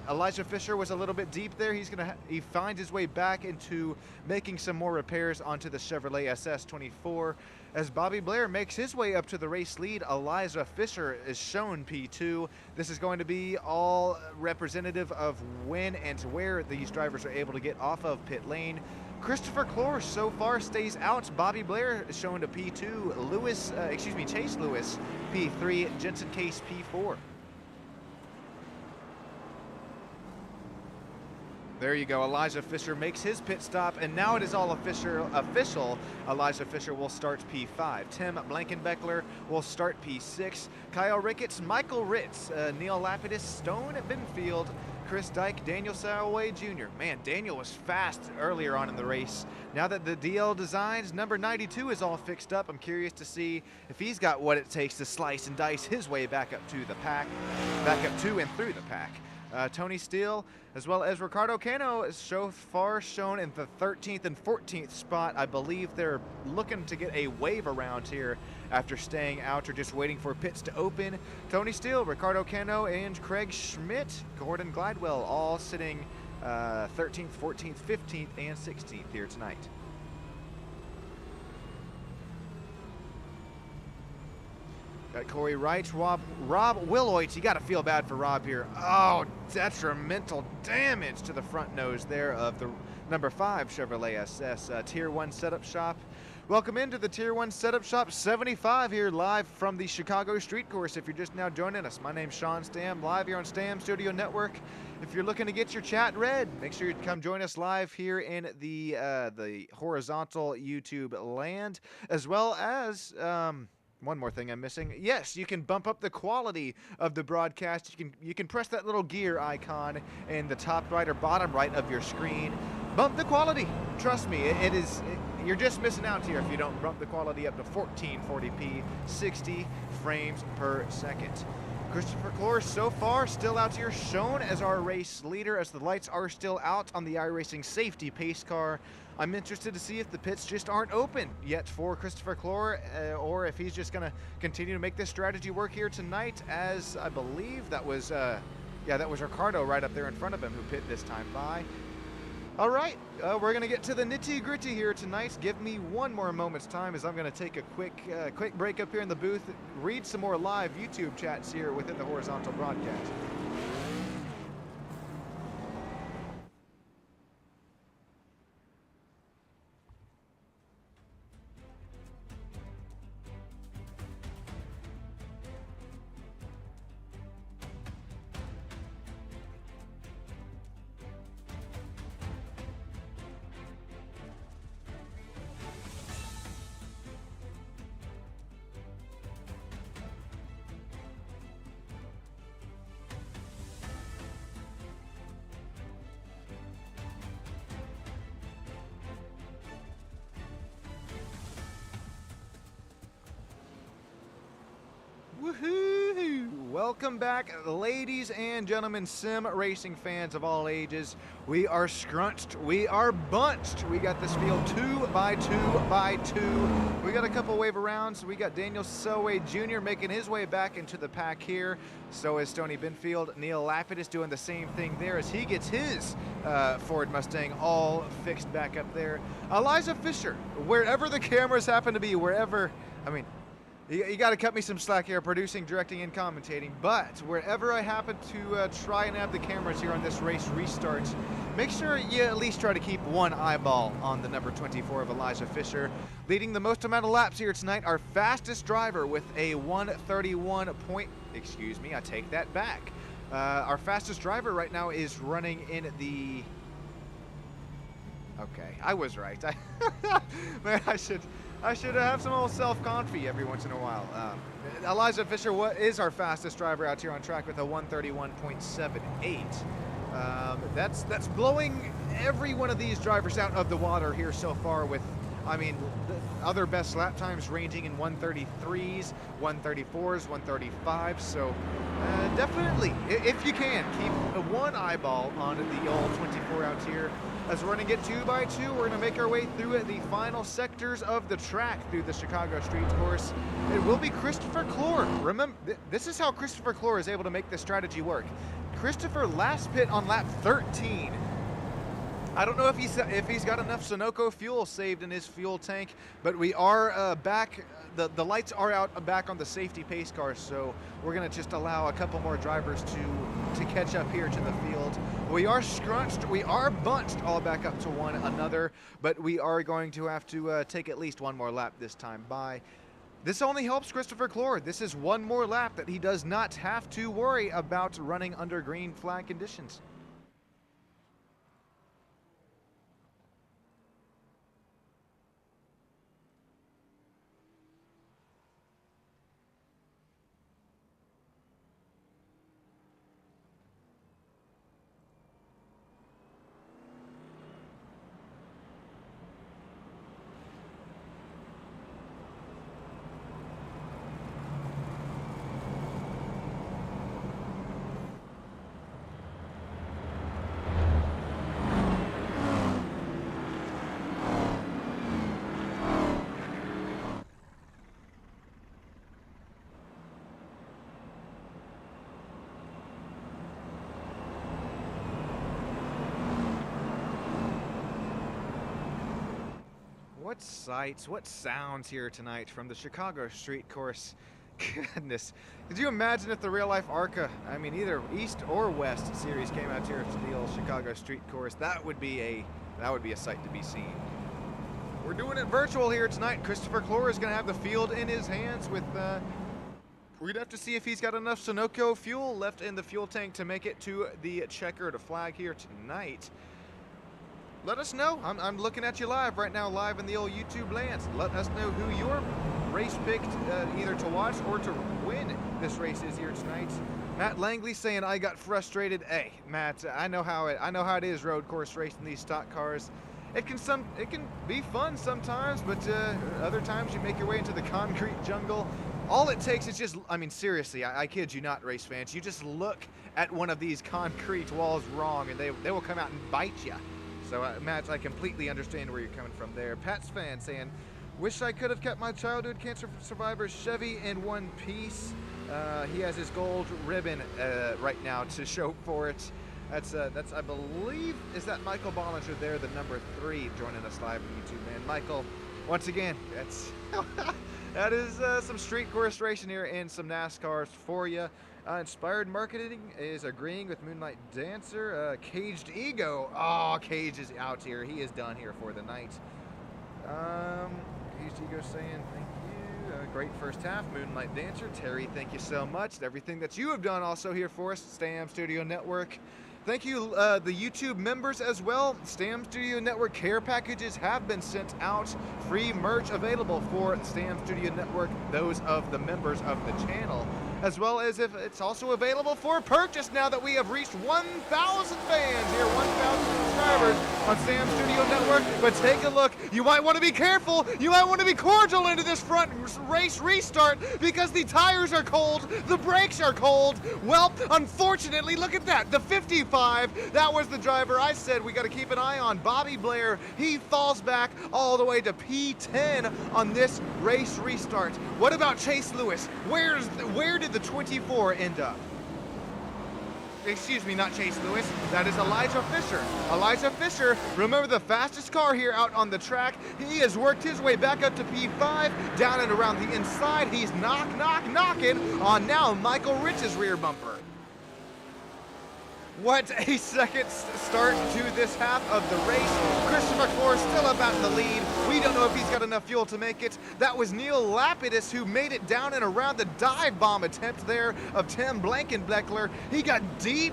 Elijah Fisher was a little bit deep there. He finds his way back into making some more repairs onto the Chevrolet SS24. As Bobby Blair makes his way up to the race lead, Elijah Fisher is shown P2. This is going to be all representative of when and where these drivers are able to get off of pit lane. Christopher Clore so far stays out. Bobby Blair is shown to P2. Chase Lewis P3. Jensen Case P4. There you go. Elijah Fisher makes his pit stop, and now it is all official. Elijah Fisher will start P5. Tim Blankenbeckler will start P6. Kyle Ricketts, Michael Ritz, Neil Lapidus, Stone Benfield, Chris Dyke, Daniel Salloway Jr. Man, Daniel was fast earlier on in the race. Now that the DL Designs number 92 is all fixed up, I'm curious to see if he's got what it takes to slice and dice his way back up to the pack, back up to and through the pack. Tony Steele, as well as Ricardo Cano, is so far shown in the 13th and 14th spot. I believe they're looking to get a wave around here after staying out or just waiting for pits to open. Tony Steele, Ricardo Cano, and Craig Schmidt, Gordon Glidewell, all sitting 13th, 14th, 15th, and 16th here tonight. Got Corey Wright, Rob Willoit. You got to feel bad for Rob here. Oh, detrimental damage to the front nose there of the number 5 Chevrolet SS Tier 1 Setup Shop. Welcome into the Tier 1 Setup Shop 75 here live from the Chicago Street Course. If you're just now joining us, my name's Sean Stam, live here on Stam Studio Network. If you're looking to get your chat read, make sure you come join us live here in the horizontal YouTube land, as well as one more thing I'm missing. Yes, you can bump up the quality of the broadcast. You can press that little gear icon in the top right or bottom right of your screen. Bump the quality. Trust me, you're just missing out here if you don't bump the quality up to 1440p, 60 frames per second. Christopher Clore so far still out here, shown as our race leader, as the lights are still out on the iRacing safety pace car. I'm interested to see if the pits just aren't open yet for Christopher Clore, or if he's just going to continue to make this strategy work here tonight, as I believe that was Ricardo right up there in front of him who pit this time by. All right, we're going to get to the nitty-gritty here tonight. Give me one more moment's time as I'm going to take a quick break up here in the booth, read some more live YouTube chats here within the horizontal broadcast. Woohoo! Welcome back, ladies and gentlemen, sim racing fans of all ages. We are scrunched, we are bunched. We got this field 2 by 2 by 2. We got a couple wave arounds. We got Daniel Selway Jr. making his way back into the pack here. So is Stoney Benfield. Neil Laffett is doing the same thing there as he gets his Ford Mustang all fixed back up there. Eliza Fisher, wherever the cameras happen to be, wherever, I mean, you got to cut me some slack here, producing, directing, and commentating, but wherever I happen to try and have the cameras here on this race restart, make sure you at least try to keep one eyeball on the number 24 of Eliza Fisher. Leading the most amount of laps here tonight, our fastest driver with a 131 point, excuse me, I take that back. Our fastest driver right now is running in the, okay, I was right. Man, I should have some old self-confi every once in a while. Eliza Fisher is our fastest driver out here on track with a 131.78. That's blowing every one of these drivers out of the water here so far with, I mean, the other best lap times ranging in 133s, 134s, 135s. So definitely, if you can, keep one eyeball on the old 24 out here. As we're going to get 2 by 2, we're going to make our way through the final sectors of the track through the Chicago Street Course. It will be Christopher Clore. Remember, this is how Christopher Clore is able to make this strategy work. Christopher last pit on lap 13. I don't know if he's got enough Sunoco fuel saved in his fuel tank, but we are back. The lights are out back on the safety pace car, so we're going to just allow a couple more drivers to catch up here to the field. We are scrunched, we are bunched all back up to one another, but we are going to have to take at least one more lap this time by. This only helps Christopher Clore. This is one more lap that he does not have to worry about running under green flag conditions. What sights, what sounds here tonight from the Chicago Street Course. Goodness, could you imagine if the real life ARCA, I mean either East or West series came out here to the old Chicago Street Course? That would be a sight to be seen. We're doing it virtual here tonight. Christopher Clore is going to have the field in his hands with, we're going to have to see if he's got enough Sunoco fuel left in the fuel tank to make it to the checkered flag here tonight. Let us know. I'm looking at you live right now, live in the old YouTube lands. Let us know who your race picked either to watch or to win this race is here tonight. Matt Langley saying I got frustrated. Hey, Matt, I know how it is road course racing these stock cars. It can be fun sometimes, but other times you make your way into the concrete jungle. All it takes is just, I mean, seriously, I kid you not, race fans. You just look at one of these concrete walls wrong, and they will come out and bite you. So, Matt, I completely understand where you're coming from there. Pat's fan saying, wish I could have kept my childhood cancer survivor Chevy in one piece. He has his gold ribbon right now to show for it. That's I believe, is that Michael Bollinger there, the number 3, joining us live on YouTube, man. Michael, once again, that is some street course racing here and some NASCARs for you. Inspired Marketing is agreeing with Moonlight Dancer. Caged Ego. Oh, Cage is out here. He is done here for the night. Caged Ego saying thank you. Great first half. Moonlight Dancer. Terry, thank you so much. Everything that you have done also here for us. Stam Studio Network. Thank you, the YouTube members as well. Stam Studio Network care packages have been sent out. Free merch available for Stam Studio Network, those of the members of the channel. As well as if it's also available for purchase now that we have reached 1,000 fans here, 1,000 subscribers. on Sam Studio Network. But take a look. You might want to be careful. You might want to be cordial into this front race restart because the tires are cold. The brakes are cold. Well, unfortunately, look at that. The 55, that was the driver I said we got to keep an eye on. Bobby Blair, he falls back all the way to P10 on this race restart. What about Chase Lewis? Where did the 24 end up? Excuse me, not Chase Lewis. That is Elijah Fisher. Elijah Fisher, remember the fastest car here out on the track. He has worked his way back up to P5, down and around the inside. He's knocking on now Michael Rich's rear bumper. What a second start to this half of the race. Christopher Clore still up out in the lead. We don't know if he's got enough fuel to make it. That was Neil Lapidus who made it down and around the dive bomb attempt there of Tim Blankenbeckler. He got deep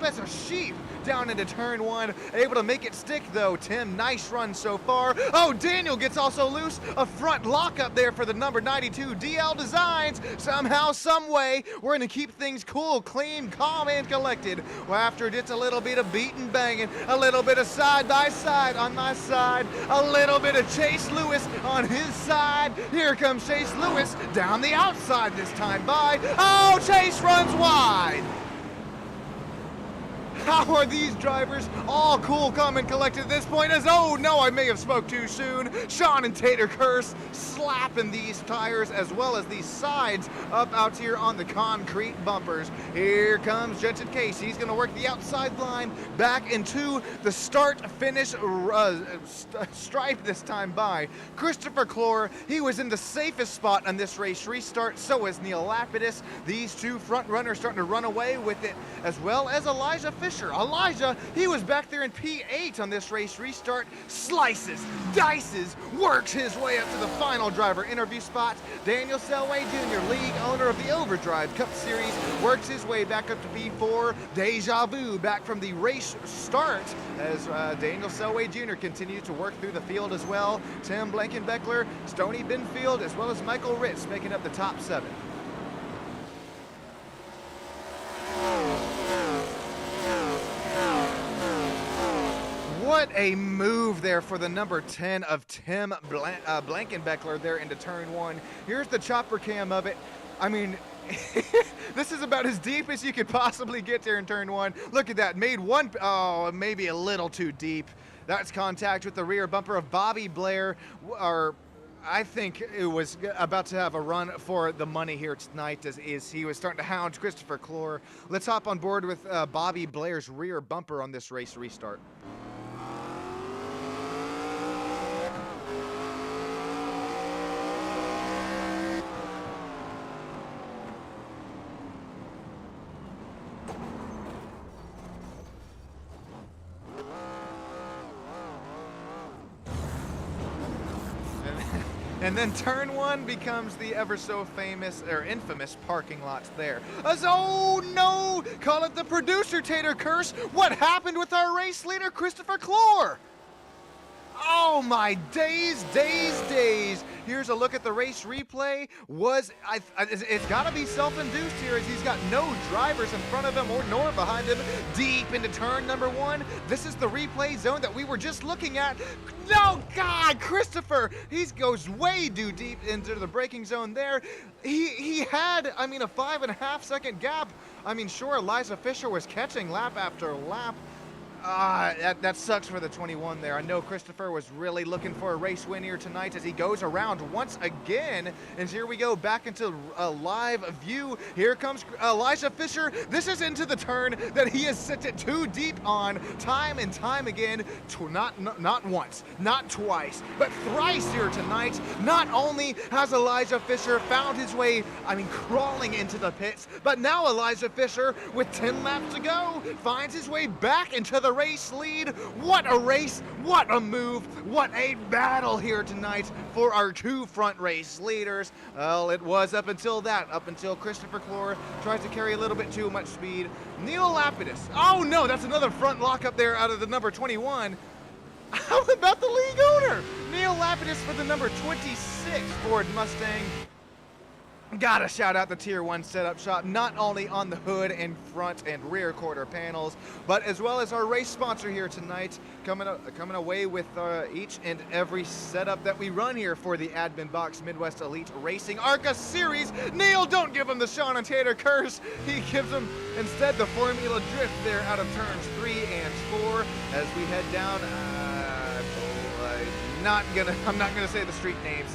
as a sheep down into turn one. Able to make it stick though. Tim, nice run so far. Oh, Daniel gets also loose. A front lockup there for the number 92 DL Designs. Somehow, some way, we're going to keep things cool, clean, calm, and collected. Well, after just a little bit of beating, banging, a little bit of side by side on my side, a little bit of Chase Lewis on his side. Here comes Chase Lewis down the outside this time by. Oh, Chase runs wide. How are these drivers all cool, calm, and collected at this point? As, oh no, I may have spoke too soon. Sean and Tater Curse slapping these tires as well as these sides up out here on the concrete bumpers. Here comes Jensen Case. He's going to work the outside line back into the start-finish stripe this time by. Christopher Clore, he was in the safest spot on this race restart. So is Neil Lapidus. These two front runners starting to run away with it, as well as Elijah Fisher. Elijah, he was back there in P8 on this race restart. Slices, dices, works his way up to the final driver interview spot. Daniel Selway Jr., league owner of the Overdrive Cup Series, works his way back up to P4. Deja vu back from the race start as Daniel Selway Jr. continues to work through the field as well. Tim Blankenbeckler, Stoney Benfield, as well as Michael Ritz making up the top 7. What a move there for the number 10 of Tim Blankenbeckler there into turn 1. Here's the chopper cam of it. I mean, this is about as deep as you could possibly get there in turn 1. Look at that, made one, oh, maybe a little too deep. That's contact with the rear bumper of Bobby Blair, or I think it was about to have a run for the money here tonight as he was starting to hound Christopher Clore. Let's hop on board with Bobby Blair's rear bumper on this race restart. And then turn 1 becomes the ever so famous or infamous parking lots there. As, oh no! Call it the producer Tater Curse. What happened with our race leader Christopher Clore? Oh my days. Here's a look at the race replay. It's got to be self-induced here as he's got no drivers in front of him nor behind him. Deep into turn number 1. This is the replay zone that we were just looking at. No, God, Christopher, he goes way too deep into the braking zone there. He had, I mean, a 5.5 second gap. I mean, sure, Elijah Fisher was catching lap after lap. That sucks for the 21 there. I know Christopher was really looking for a race win here tonight as he goes around once again. And here we go back into a live view. Here comes Elijah Fisher. This is into the turn that he has set it too deep on time and time again. Not once, not twice, but thrice here tonight. Not only has Elijah Fisher found his way, I mean, crawling into the pits, but now Elijah Fisher, with 10 laps to go, finds his way back into the race lead. What a race, what a move, what a battle here tonight for our two front race leaders. Well, it was up until Christopher Clore tries to carry a little bit too much speed. Neil Lapidus, oh no, that's another front lock up there out of the number 21. How about the league owner? Neil Lapidus for the number 26 Ford Mustang. Gotta shout out the Tier 1 setup shop, not only on the hood and front and rear quarter panels, but as well as our race sponsor here tonight, coming away with each and every setup that we run here for the Admin Box Midwest Elite Racing ARCA Series. Neil, don't give him the Sean and Tater curse. He gives him instead the Formula Drift there out of turns 3 and 4 as we head down. I'm not gonna say the street names,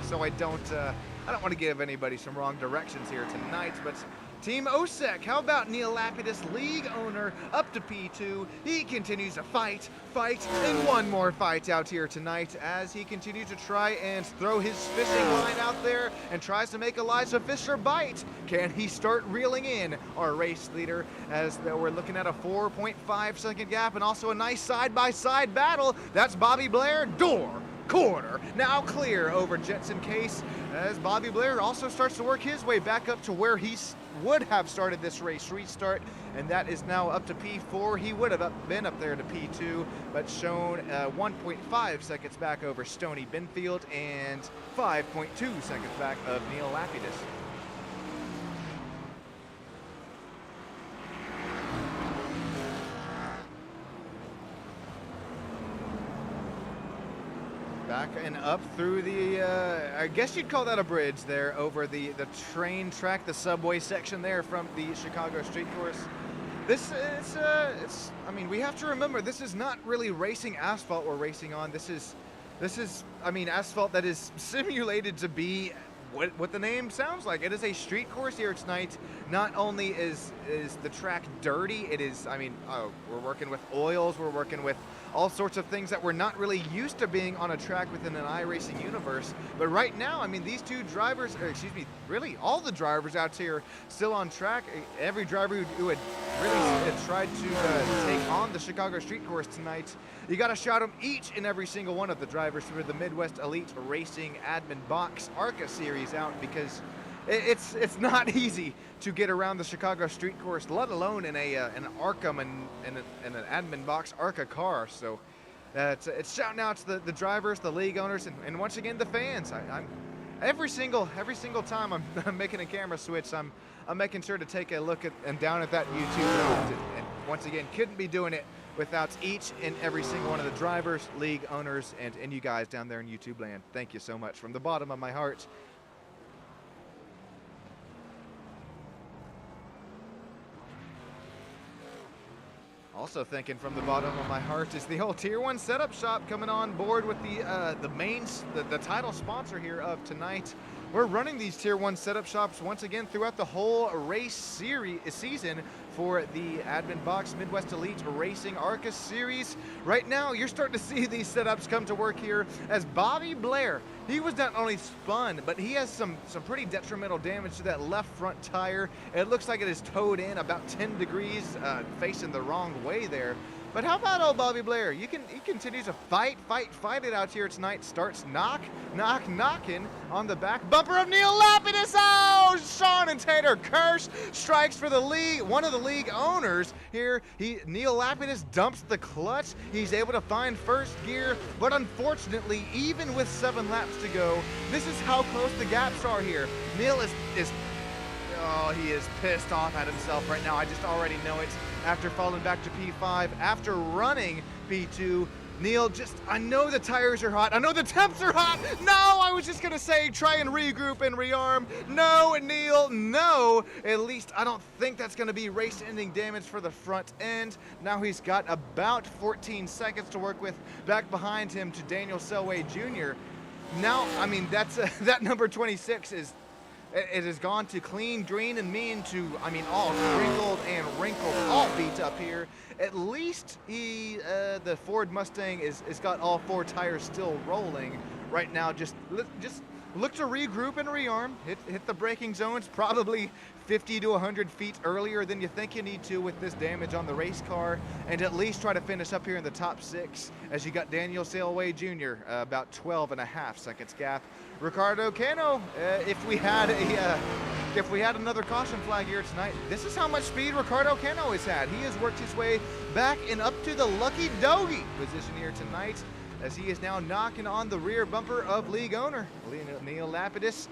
so I don't want to give anybody some wrong directions here tonight, but Team OSEC, how about Neil Lapidus, league owner, up to P2. He continues to fight, and one more fight out here tonight as he continues to try and throw his fishing line out there and tries to make Elijah Fisher bite. Can he start reeling in our race leader as we're looking at a 4.5 second gap and also a nice side-by-side battle? That's Bobby Blair, door, corner, now clear over Jetson Case as Bobby Blair also starts to work his way back up to where he would have started this race restart, and that is now up to P4. He would have been up there to P2, but shown 1.5 seconds back over Stony Binfield and 5.2 seconds back of Neil Lapidus. Back and up through the, I guess you'd call that a bridge there, over the train track, the subway section there from the Chicago Street Course. This is, I mean, we have to remember, this is not really racing asphalt we're racing on. This is, I mean, asphalt that is simulated to be what the name sounds like. It is a street course here tonight. Not only is the track dirty, it is, I mean, we're working with oils, we're working with all sorts of things that we're not really used to being on a track within an iRacing universe. But right now, I mean, these two drivers, or excuse me, really all the drivers out here still on track. Every driver who had really tried to take on the Chicago Street Course tonight, you got to shout them each and every single one of the drivers for the Midwest Elite Racing Admin Box ARCA Series out, because it's not easy to get around the Chicago Street Course, let alone in an Arkham and an Admin Box ARCA car. So it's shouting out to the drivers, the league owners, and once again the fans. I'm every single time I'm making a camera switch, I'm making sure to take a look at and down at that YouTube. And once again, couldn't be doing it without each and every single one of the drivers, league owners, and you guys down there in YouTube land. Thank you so much from the bottom of my heart. Also thinking from the bottom of my heart is the old Tier 1 setup shop coming on board with the title sponsor here of tonight. We're running these Tier 1 setup shops once again throughout the whole race season for the Admin Box Midwest Elite Racing ARCA Series. Right now, you're starting to see these setups come to work here as Bobby Blair, he was not only spun, but he has some pretty detrimental damage to that left front tire. It looks like it is towed in about 10 degrees, facing the wrong way there. But how about old Bobby Blair? He continues to fight it out here tonight. Starts knocking on the back bumper of Neil Lapidus. Oh, Sean and Tater Kirsch strikes for the league. One of the league owners here. Neil Lapidus dumps the clutch. He's able to find first gear, but unfortunately, even with 7 laps to go, this is how close the gaps are here. Neil is he is pissed off at himself right now. I just already know it. After falling back to P5, after running P2, Neil I know the tires are hot. I know the temps are hot. No, I was just gonna say try and regroup and rearm. No, Neil, no. At least I don't think that's gonna be race-ending damage for the front end. Now he's got about 14 seconds to work with back behind him to Daniel Selway Jr. Now, I mean, that number 26 is... It has gone to clean, green, and mean to, I mean, all crinkled and wrinkled, all beat up here. At least the Ford Mustang is got all 4 tires still rolling right now. Just look to regroup and rearm. Hit the braking zones probably 50 to 100 feet earlier than you think you need to with this damage on the race car, and at least try to finish up here in the top 6 as you got Daniel Selway Jr. About 12.5 seconds gap. Ricardo Cano, if we had another caution flag here tonight, this is how much speed Ricardo Cano has had. He has worked his way back and up to the lucky doggy position here tonight, as he is now knocking on the rear bumper of league owner Neil Lapidus.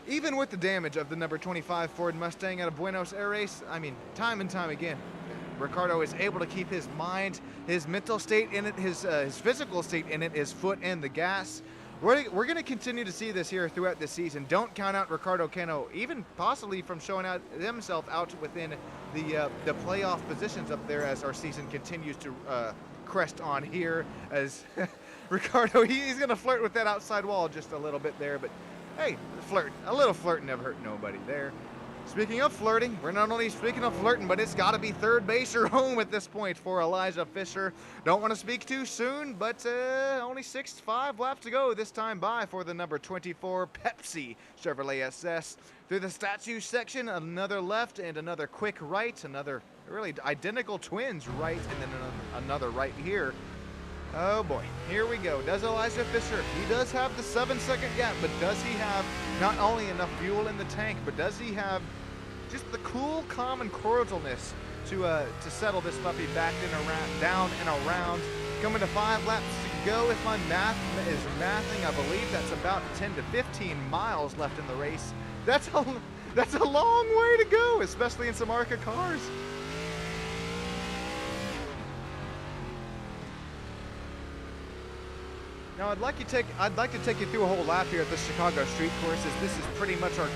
even with the damage of the number 25 Ford Mustang at a Buenos Aires, I mean, time and time again, Ricciardo is able to keep his mind, his mental state in it, his physical state in it, his foot in the gas. We're going to continue to see this here throughout the season. Don't count out Ricciardo Cano, even possibly from showing out himself out within the playoff positions up there as our season continues to crest on here. As Ricciardo, he's going to flirt with that outside wall just a little bit there, but hey, a little flirting never hurt nobody there. Speaking of flirting, we're not only speaking of flirting, but it's got to be third base or home at this point for Elijah Fisher. Don't want to speak too soon, but only 5 laps to go this time by for the number 24 Pepsi Chevrolet SS. Through the statue section, another left and another quick right, another really identical twins right, and then another right here. Oh boy, here we go. Does Elijah Fisher, he does have the 7-second gap, but does he have not only enough fuel in the tank, but does he have just the cool, calm, and cordialness to settle this puppy back down and around? Coming to 5 laps to go. If my math is mathing, I believe that's about 10 to 15 miles left in the race. That's a long way to go, especially in some ARCA cars. Now I'd like to take you through a whole lap here at the Chicago street courses. This is pretty much our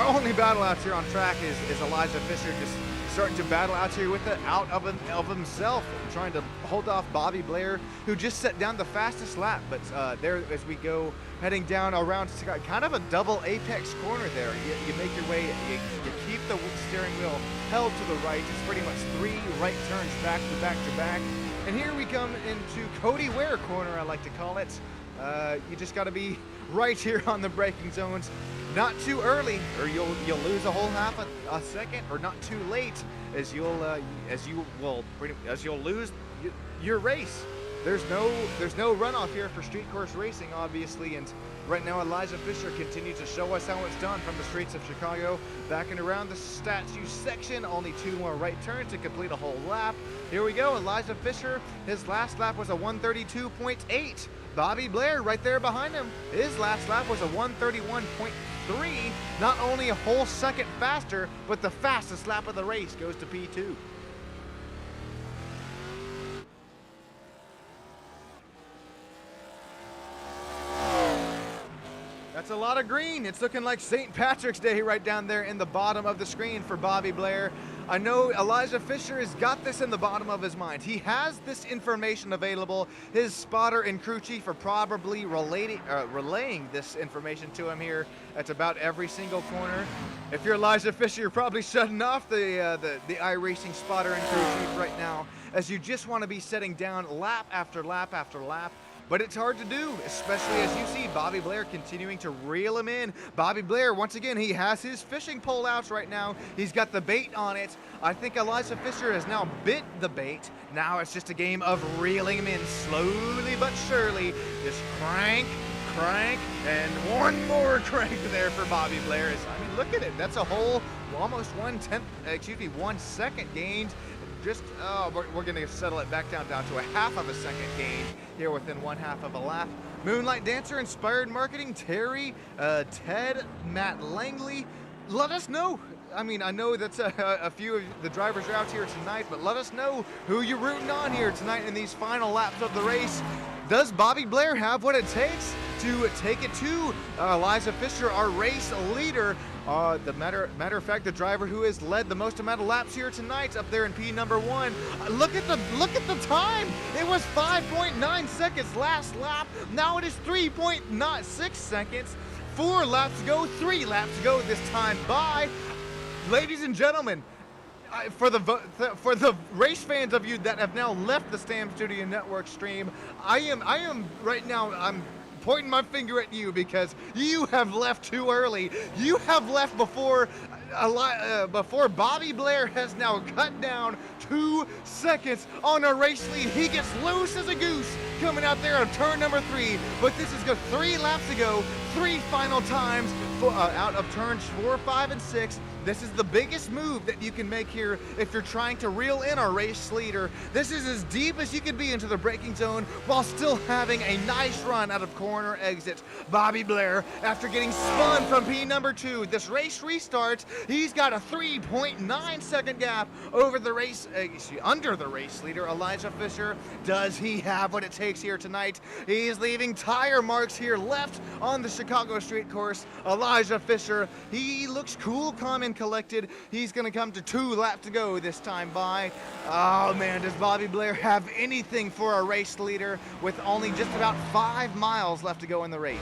only battle out here on track is Elijah Fisher just starting to battle out here with it out of himself, trying to hold off Bobby Blair, who just set down the fastest lap. But there, as we go heading down around kind of a double apex corner there, you make your way, you keep the steering wheel held to the right. It's pretty much 3 right turns back to back to back. And here we come into Cody Ware corner, I like to call it. You just got to be right here on the braking zones, not too early, or you'll lose a whole half a second, or not too late, as you'll lose your race. There's no runoff here for street course racing, obviously, and right now Elijah Fisher continues to show us how it's done from the streets of Chicago. Backing around the statue section, only 2 more right turns to complete a whole lap. Here we go, Elijah Fisher, his last lap was a 132.8. Bobby Blair right there behind him, his last lap was a 131.3. Not only a whole second faster, but the fastest lap of the race goes to P2. That's a lot of green. It's looking like St. Patrick's Day right down there in the bottom of the screen for Bobby Blair. I know Elijah Fisher has got this in the bottom of his mind. He has this information available. His spotter and crew chief are probably relaying this information to him here at about every single corner. If you're Elijah Fisher, you're probably shutting off the iRacing spotter and crew chief right now, as you just want to be setting down lap after lap after lap. But it's hard to do, especially as you see Bobby Blair continuing to reel him in. Bobby Blair, once again, he has his fishing pole out right now. He's got the bait on it. I think Elijah Fisher has now bit the bait. Now it's just a game of reeling him in slowly but surely. Just crank, and one more crank there for Bobby Blair. I mean, look at it. That's a whole almost 1 second gained. Just, we're going to settle it back down to a half of a second gain here within 1/2 of a lap. Moonlight Dancer, Inspired Marketing, Terry, Ted, Matt Langley. Let us know. I mean, I know that's a few of the drivers are out here tonight, but let us know who you're rooting on here tonight in these final laps of the race. Does Bobby Blair have what it takes to take it to Elijah Fisher, our race leader? The matter of fact, the driver who has led the most amount of laps here tonight, up there in P number 1. Look at the time. It was 5.9 seconds last lap. Now it is 3.6 seconds. 4 laps to go. 3 laps to go this time by. Ladies and gentlemen, for the race fans of you that have now left the Stam Studio Network stream, I am right now. I'm pointing my finger at you because you have left too early. You have left before Bobby Blair has now cut down 2 seconds on a race lead. He gets loose as a goose coming out there on turn number 3. But this is 3 laps to go, 3 final times out of turns 4, 5, and 6. This is the biggest move that you can make here if you're trying to reel in our race leader. This is as deep as you can be into the braking zone while still having a nice run out of corner exit. Bobby Blair, after getting spun from P number 2, this race restarts. He's got a 3.9 second gap over the race, under the race leader, Elijah Fisher. Does he have what it takes here tonight? He's leaving tire marks here left on the Chicago street course. Elijah Fisher, he looks cool, calm, and collected. He's going to come to 2 laps to go this time by. Oh man, does Bobby Blair have anything for a race leader with only just about 5 miles left to go in the race?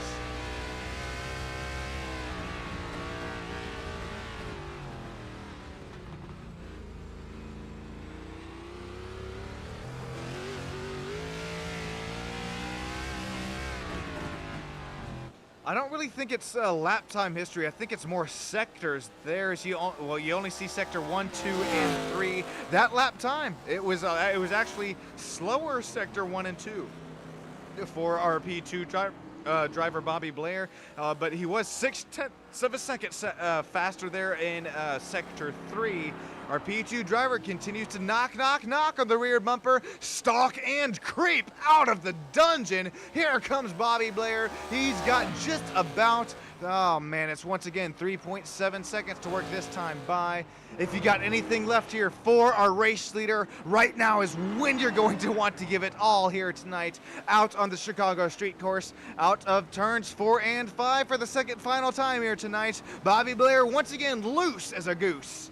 I don't really think it's lap time history. I think it's more sectors. There's you only see sector 1, 2, and 3. That lap time, it was actually slower sector 1 and 2 for our P2 driver Bobby Blair, but he was 0.6 of a second faster there in sector 3. Our P2 driver continues to knock on the rear bumper, stalk and creep out of the dungeon. Here comes Bobby Blair. He's got just about, oh man, it's once again 3.7 seconds to work this time by. If you got anything left here for our race leader, right now is when you're going to want to give it all here tonight out on the Chicago street course, out of turns 4 and 5 for the second final time here tonight. Bobby Blair once again loose as a goose.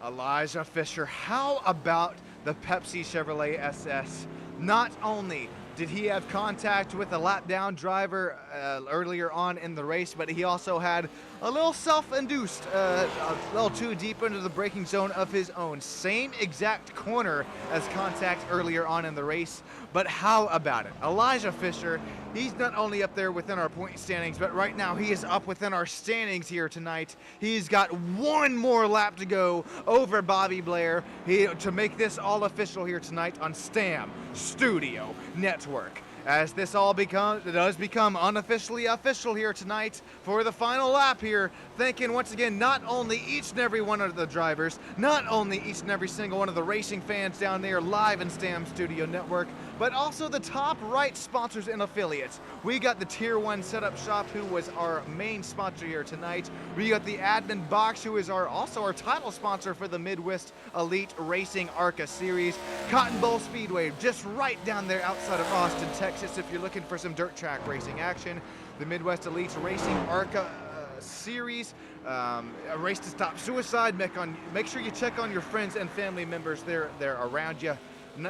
Elijah Fisher, how about the Pepsi Chevrolet SS? Not only did he have contact with a lap down driver earlier on in the race, but he also had a little self-induced, a little too deep into the braking zone of his own. Same exact corner as contact earlier on in the race, but how about it? Elijah Fisher, he's not only up there within our point standings, but right now he is up within our standings here tonight. He's got 1 more lap to go over Bobby Blair to make this all official here tonight on STAM Studio Network. As this all does become unofficially official here tonight for the final lap here, thanking once again not only each and every one of the drivers, not only each and every single one of the racing fans down there live in STAM Studio Network, but also the top right sponsors and affiliates. We got the Tier 1 Setup Shop, who was our main sponsor here tonight. We got the Admin Box, who is also our title sponsor for the Midwest Elite Racing ARCA Series. Cotton Bowl Speedway, just right down there outside of Austin, Texas, if you're looking for some dirt track racing action. The Midwest Elite Racing ARCA Series, a race to stop suicide. Make sure you check on your friends and family members there around you.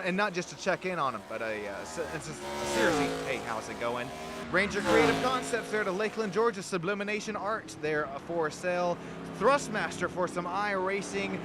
And not just to check in on them, but seriously, hey, how's it going? Ranger Creative Concepts there to Lakeland, Georgia. Sublimination Art there for sale. Thrustmaster for some iRacing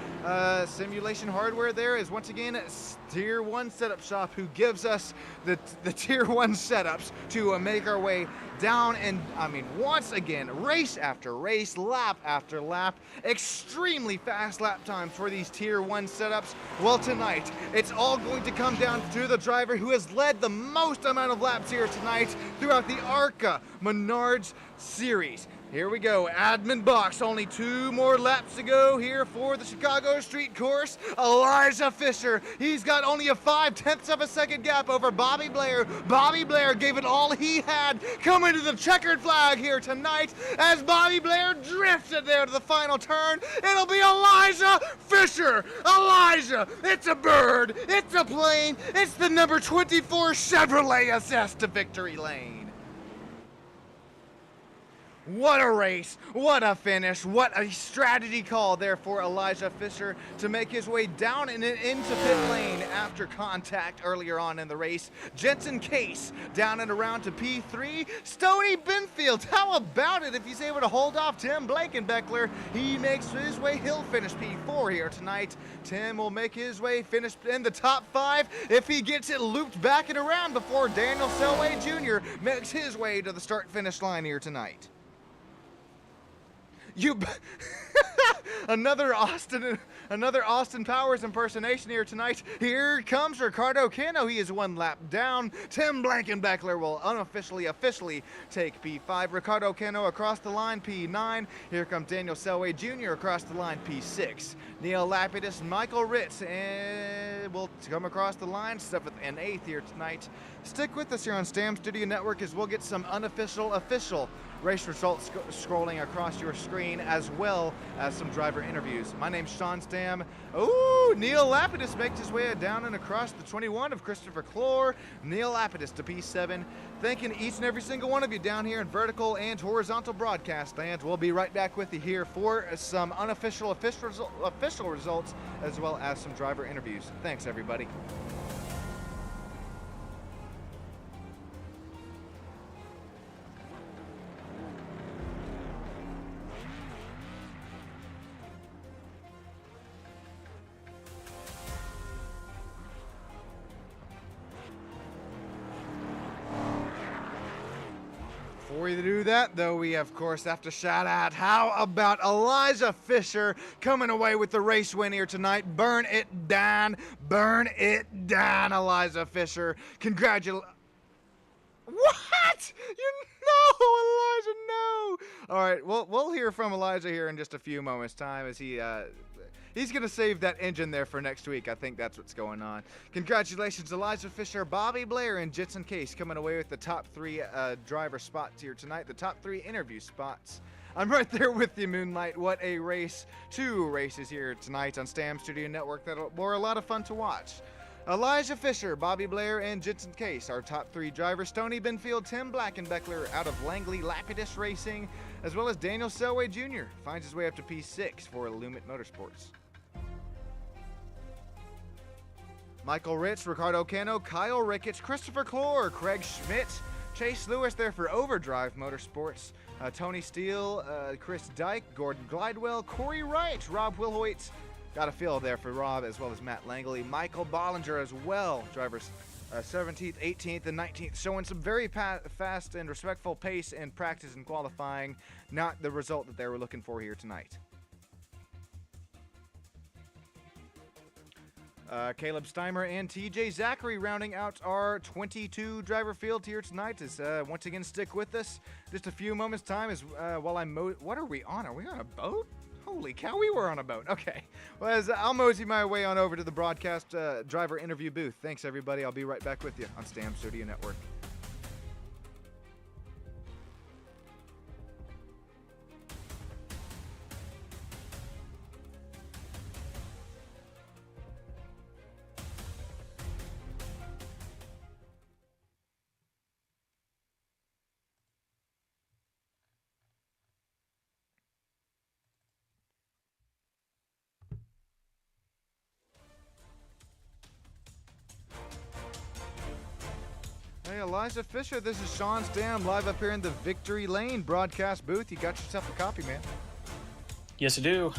simulation hardware there is once again Tier 1 Setup Shop, who gives us the Tier 1 setups to make our way down, and I mean, once again, race after race, lap after lap, extremely fast lap times for these Tier 1 setups. Well, tonight, it's all going to come down to the driver who has led the most amount of laps here tonight throughout the ARCA Menards Series. Here we go, Admin Box, only 2 more laps to go here for the Chicago street course. Elijah Fisher, he's got only a 0.5 of a second gap over Bobby Blair. Bobby Blair gave it all he had coming to the checkered flag here tonight as Bobby Blair drifted there to the final turn. It'll be Elijah Fisher. Elijah, it's a bird, it's a plane, it's the number 24 Chevrolet SS to victory lane. What a race, what a finish, what a strategy call there for Elijah Fisher to make his way down and into pit lane after contact earlier on in the race. Jensen Case down and around to P3. Stoney Benfield, how about it if he's able to hold off Tim Blankenbeckler? He makes his way, he'll finish P4 here tonight. Tim will make his way, finish in the top 5 if he gets it looped back and around before Daniel Selway Jr. makes his way to the start-finish line here tonight. Another Austin Powers impersonation here tonight. Here comes Ricardo Cano. He is one lap down. Tim Blankenbeckler will officially take P5. Ricardo Cano across the line, P9. Here comes Daniel Selway Jr. across the line, P6. Neil Lapidus, Michael Ritz will come across the line, 7th and 8th here tonight. Stick with us here on Stam Studio Network as we'll get some unofficial, official race results scrolling across your screen, as well as some driver interviews. My name's Sean Stam. Ooh, Neil Lapidus makes his way down and across the 21 of Christopher Clore. Neil Lapidus to P7. Thanking each and every single one of you down here in vertical and horizontal broadcast land. We'll be right back with you here for some unofficial official results, as well as some driver interviews. Thanks, everybody. Before we do that, though, we of course have to shout out, how about Elijah Fisher coming away with the race win here tonight? Burn it down, Elijah Fisher. Congratulations. What? Elijah, no. All right, we'll hear from Elijah here in just a few moments' time as he's going to save that engine there for next week. I think that's what's going on. Congratulations, Elijah Fisher, Bobby Blair, and Jensen Case coming away with the top 3 driver spots here tonight, the top 3 interview spots. I'm right there with you, Moonlight. What a race. 2 races here tonight on Stam Studio Network that were a lot of fun to watch. Elijah Fisher, Bobby Blair, and Jensen Case, our top 3 drivers. Tony Benfield, Tim Blankenbeckler out of Langley Lapidus Racing, as well as Daniel Selway Jr. finds his way up to P6 for Illumit Motorsports. Michael Ritz, Ricardo Cano, Kyle Ricketts, Christopher Clore, Craig Schmidt, Chase Lewis there for Overdrive Motorsports, Tony Steele, Chris Dyke, Gordon Glidewell, Corey Wright, Rob Wilhoit, got a feel there for Rob, as well as Matt Langley, Michael Bollinger as well, drivers 17th, 18th, and 19th, showing some very fast and respectful pace in practice and qualifying, not the result that they were looking for here tonight. Caleb Steimer and TJ Zachary rounding out our 22 driver field here tonight. As once again, stick with us. Just a few moments time as while I'm what are we on? Are we on a boat? Holy cow, we were on a boat. Okay. Well, as I'll mosey my way on over to the broadcast driver interview booth. Thanks, everybody. I'll be right back with you on Stam Studio Network. Hey, Elijah Fisher, this is Sean Stam live up here in the Victory Lane broadcast booth. You got yourself a copy, man. Yes, I do.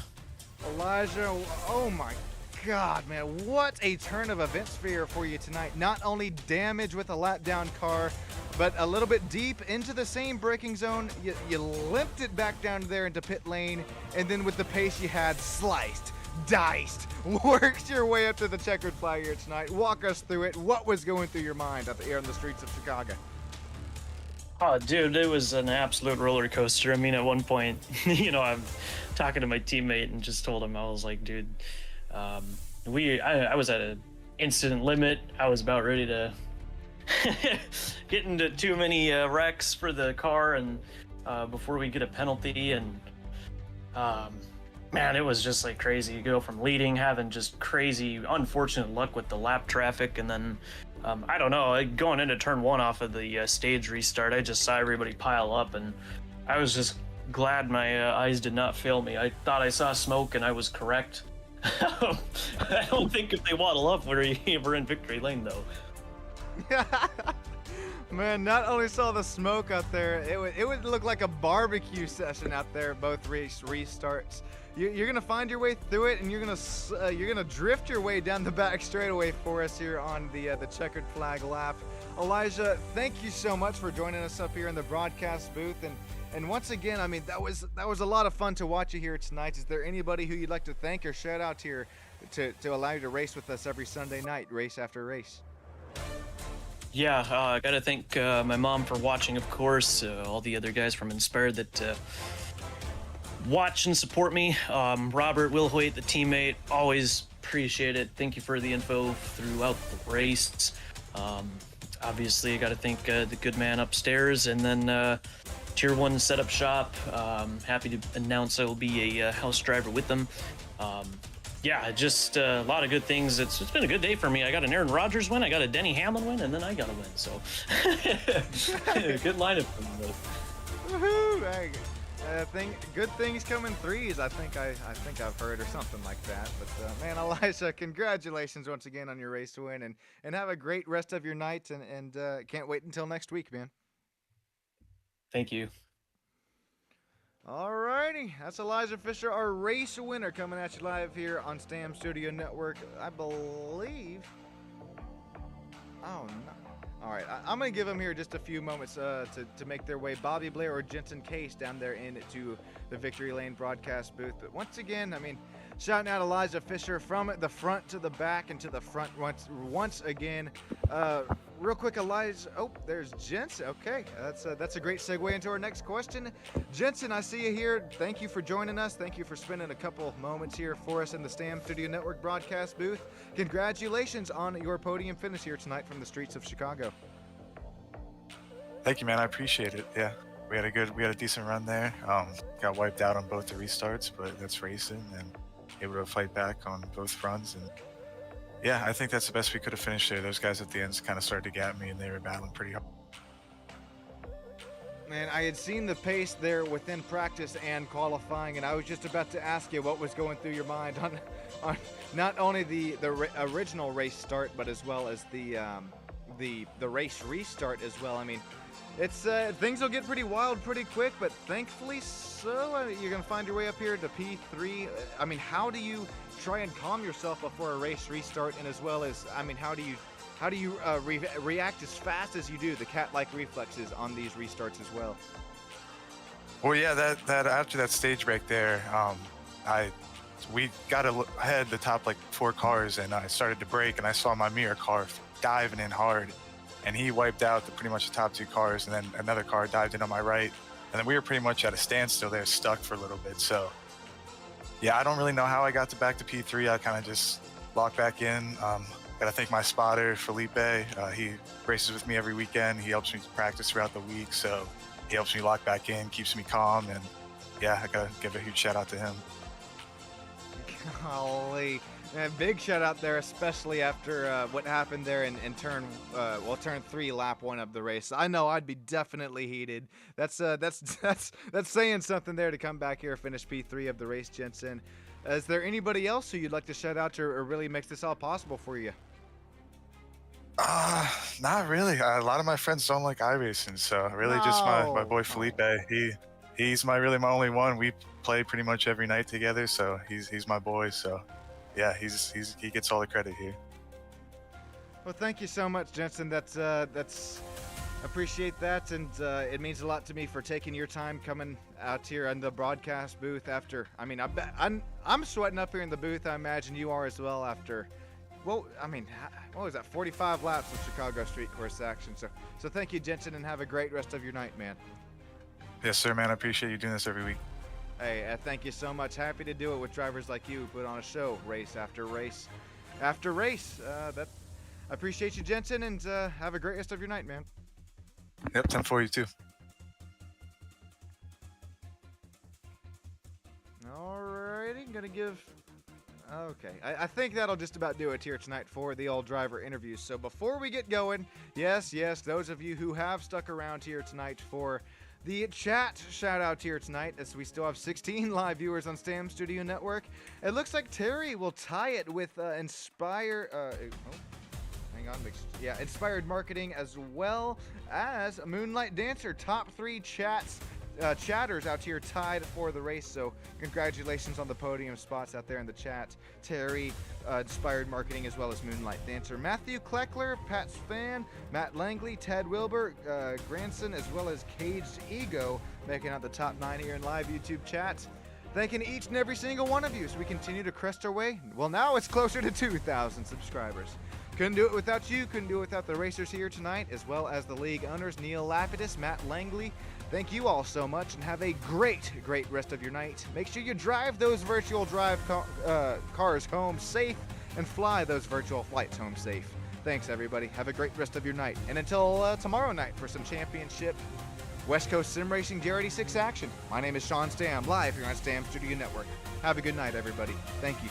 Elijah, oh my God, man, what a turn of events for you tonight. Not only damage with a lap down car, but a little bit deep into the same braking zone. You limped it back down there into pit lane, and then with the pace you had, sliced, diced, worked your way up to the checkered flag here tonight. Walk us through it. What was going through your mind out there on the streets of Chicago? Oh, dude, it was an absolute roller coaster. I mean, at one point, I'm talking to my teammate and just told him, I was like, dude, I was at an incident limit. I was about ready to get into too many wrecks for the car, and before we get a penalty, and man, it was just like crazy. You go from leading, having just crazy, unfortunate luck with the lap traffic, and then I don't know, going into turn 1 off of the stage restart, I just saw everybody pile up, and I was just glad my eyes did not fail me. I thought I saw smoke, and I was correct. I don't think if they waddle up, we're in victory lane, though. Man, not only saw the smoke out there, it would look like a barbecue session out there at both race restarts. You're gonna find your way through it, and you're gonna drift your way down the back straightaway for us here on the checkered flag lap. Elijah, thank you so much for joining us up here in the broadcast booth, And once again, I mean, that was a lot of fun to watch you here tonight. Is there anybody who you'd like to thank or shout out here to allow you to race with us every Sunday night, race after race? Yeah, I gotta thank my mom for watching, of course. All the other guys from Inspired that watch and support me. Robert, Will Hoyt, the teammate, always appreciate it. Thank you for the info throughout the race. Obviously, I gotta thank the good man upstairs, and then Tier 1 Setup Shop. Happy to announce I will be a house driver with them. Yeah, just a lot of good things. It's been a good day for me. I got an Aaron Rodgers win, I got a Denny Hamlin win, and then I got a win. So good lineup for me. Woohoo! Hey, good things come in threes. I think I've heard, or something like that. But man, Elijah, congratulations once again on your race win, and have a great rest of your night. And can't wait until next week, man. Thank you. Alrighty, that's Elijah Fisher, our race winner, coming at you live here on Stam Studio Network. I believe. Oh no! All right, I'm gonna give them here just a few moments to make their way. Bobby Blair or Jensen Case down there into the Victory Lane broadcast booth. But once again, I mean, shouting out Elijah Fisher from the front to the back and to the front once again. Real quick, Elijah. Oh, there's Jensen. Okay, that's a great segue into our next question. Jensen, I see you here. Thank you for joining us. Thank you for spending a couple moments here for us in the Stam Studio Network broadcast booth. Congratulations on your podium finish here tonight from the streets of Chicago. Thank you, man. I appreciate it. Yeah, we had a decent run there. Got wiped out on both the restarts, but that's racing, and able to fight back on both runs. And yeah, I think that's the best we could have finished there. Those guys at the end kind of started to get me, and they were battling pretty hard. Man, I had seen the pace there within practice and qualifying, and I was just about to ask you what was going through your mind on not only the original race start, but as well as the race restart as well. I mean, it's things will get pretty wild pretty quick, but thankfully so. You're gonna find your way up here to P3. I mean, how do you try and calm yourself before a race restart, and as well as, I mean, how do you react as fast as you do, the cat-like reflexes on these restarts as well? Well, yeah, that after that stage break there, we got ahead the top like 4 cars, and I started to brake, and I saw my mirror car diving in hard, and he wiped out pretty much the top 2 cars, and then another car dived in on my right, and then we were pretty much at a standstill there, stuck for a little bit. So yeah, I don't really know how I got back to P3. I kind of just locked back in. Gotta thank my spotter, Felipe. He races with me every weekend. He helps me practice throughout the week, so he helps me lock back in, keeps me calm, and yeah, I gotta give a huge shout out to him. Golly. Man, big shout out there, especially after what happened there in turn 3, lap 1 of the race. I know I'd be definitely heated. That's saying something there to come back here, finish P3 of the race, Jensen. Is there anybody else who you'd like to shout out to, or really makes this all possible for you? Not really. A lot of my friends don't like iRacing, so really just my boy Felipe. He's my only one. We play pretty much every night together, so he's my boy. So yeah, he gets all the credit here. Well, thank you so much, Jensen. That's appreciate that, and it means a lot to me for taking your time coming out here in the broadcast booth. After, I mean, I'm sweating up here in the booth. I imagine you are as well after. Well, I mean, what was that? 45 laps of Chicago street course action. So thank you, Jensen, and have a great rest of your night, man. Yes, sir, man. I appreciate you doing this every week. Hey, thank you so much. Happy to do it with drivers like you who put on a show, race after race after race. I appreciate you, Jensen, and have a great rest of your night, man. Yep, 10 for you too. Alrighty, gonna give. Okay, I think that'll just about do it here tonight for the all driver interviews. So before we get going, yes, those of you who have stuck around here tonight for the chat shout out here tonight, as we still have 16 live viewers on Stam Studio Network. It looks like Terry will tie it with Inspired Marketing, as well as Moonlight Dancer. Top 3 chatters out here tied for the race, so congratulations on the podium spots out there in the chat. Terry, Inspired Marketing, as well as Moonlight Dancer. Matthew Kleckler, Pat's Fan, Matt Langley, Ted Wilbur, Granson, as well as Caged Ego making out the top 9 here in live YouTube chat. Thanking each and every single one of you as we continue to crest our way. Well, now it's closer to 2,000 subscribers. Couldn't do it without you, couldn't do it without the racers here tonight, as well as the league owners, Neil Lapidus, Matt Langley. Thank you all so much, and have a great rest of your night. Make sure you drive those virtual drive cars home safe, and fly those virtual flights home safe. Thanks, everybody. Have a great rest of your night. And until tomorrow night for some championship West Coast Sim Racing GR86 action. My name is Sean Stam, live here on Stam Studio Network. Have a good night, everybody. Thank you.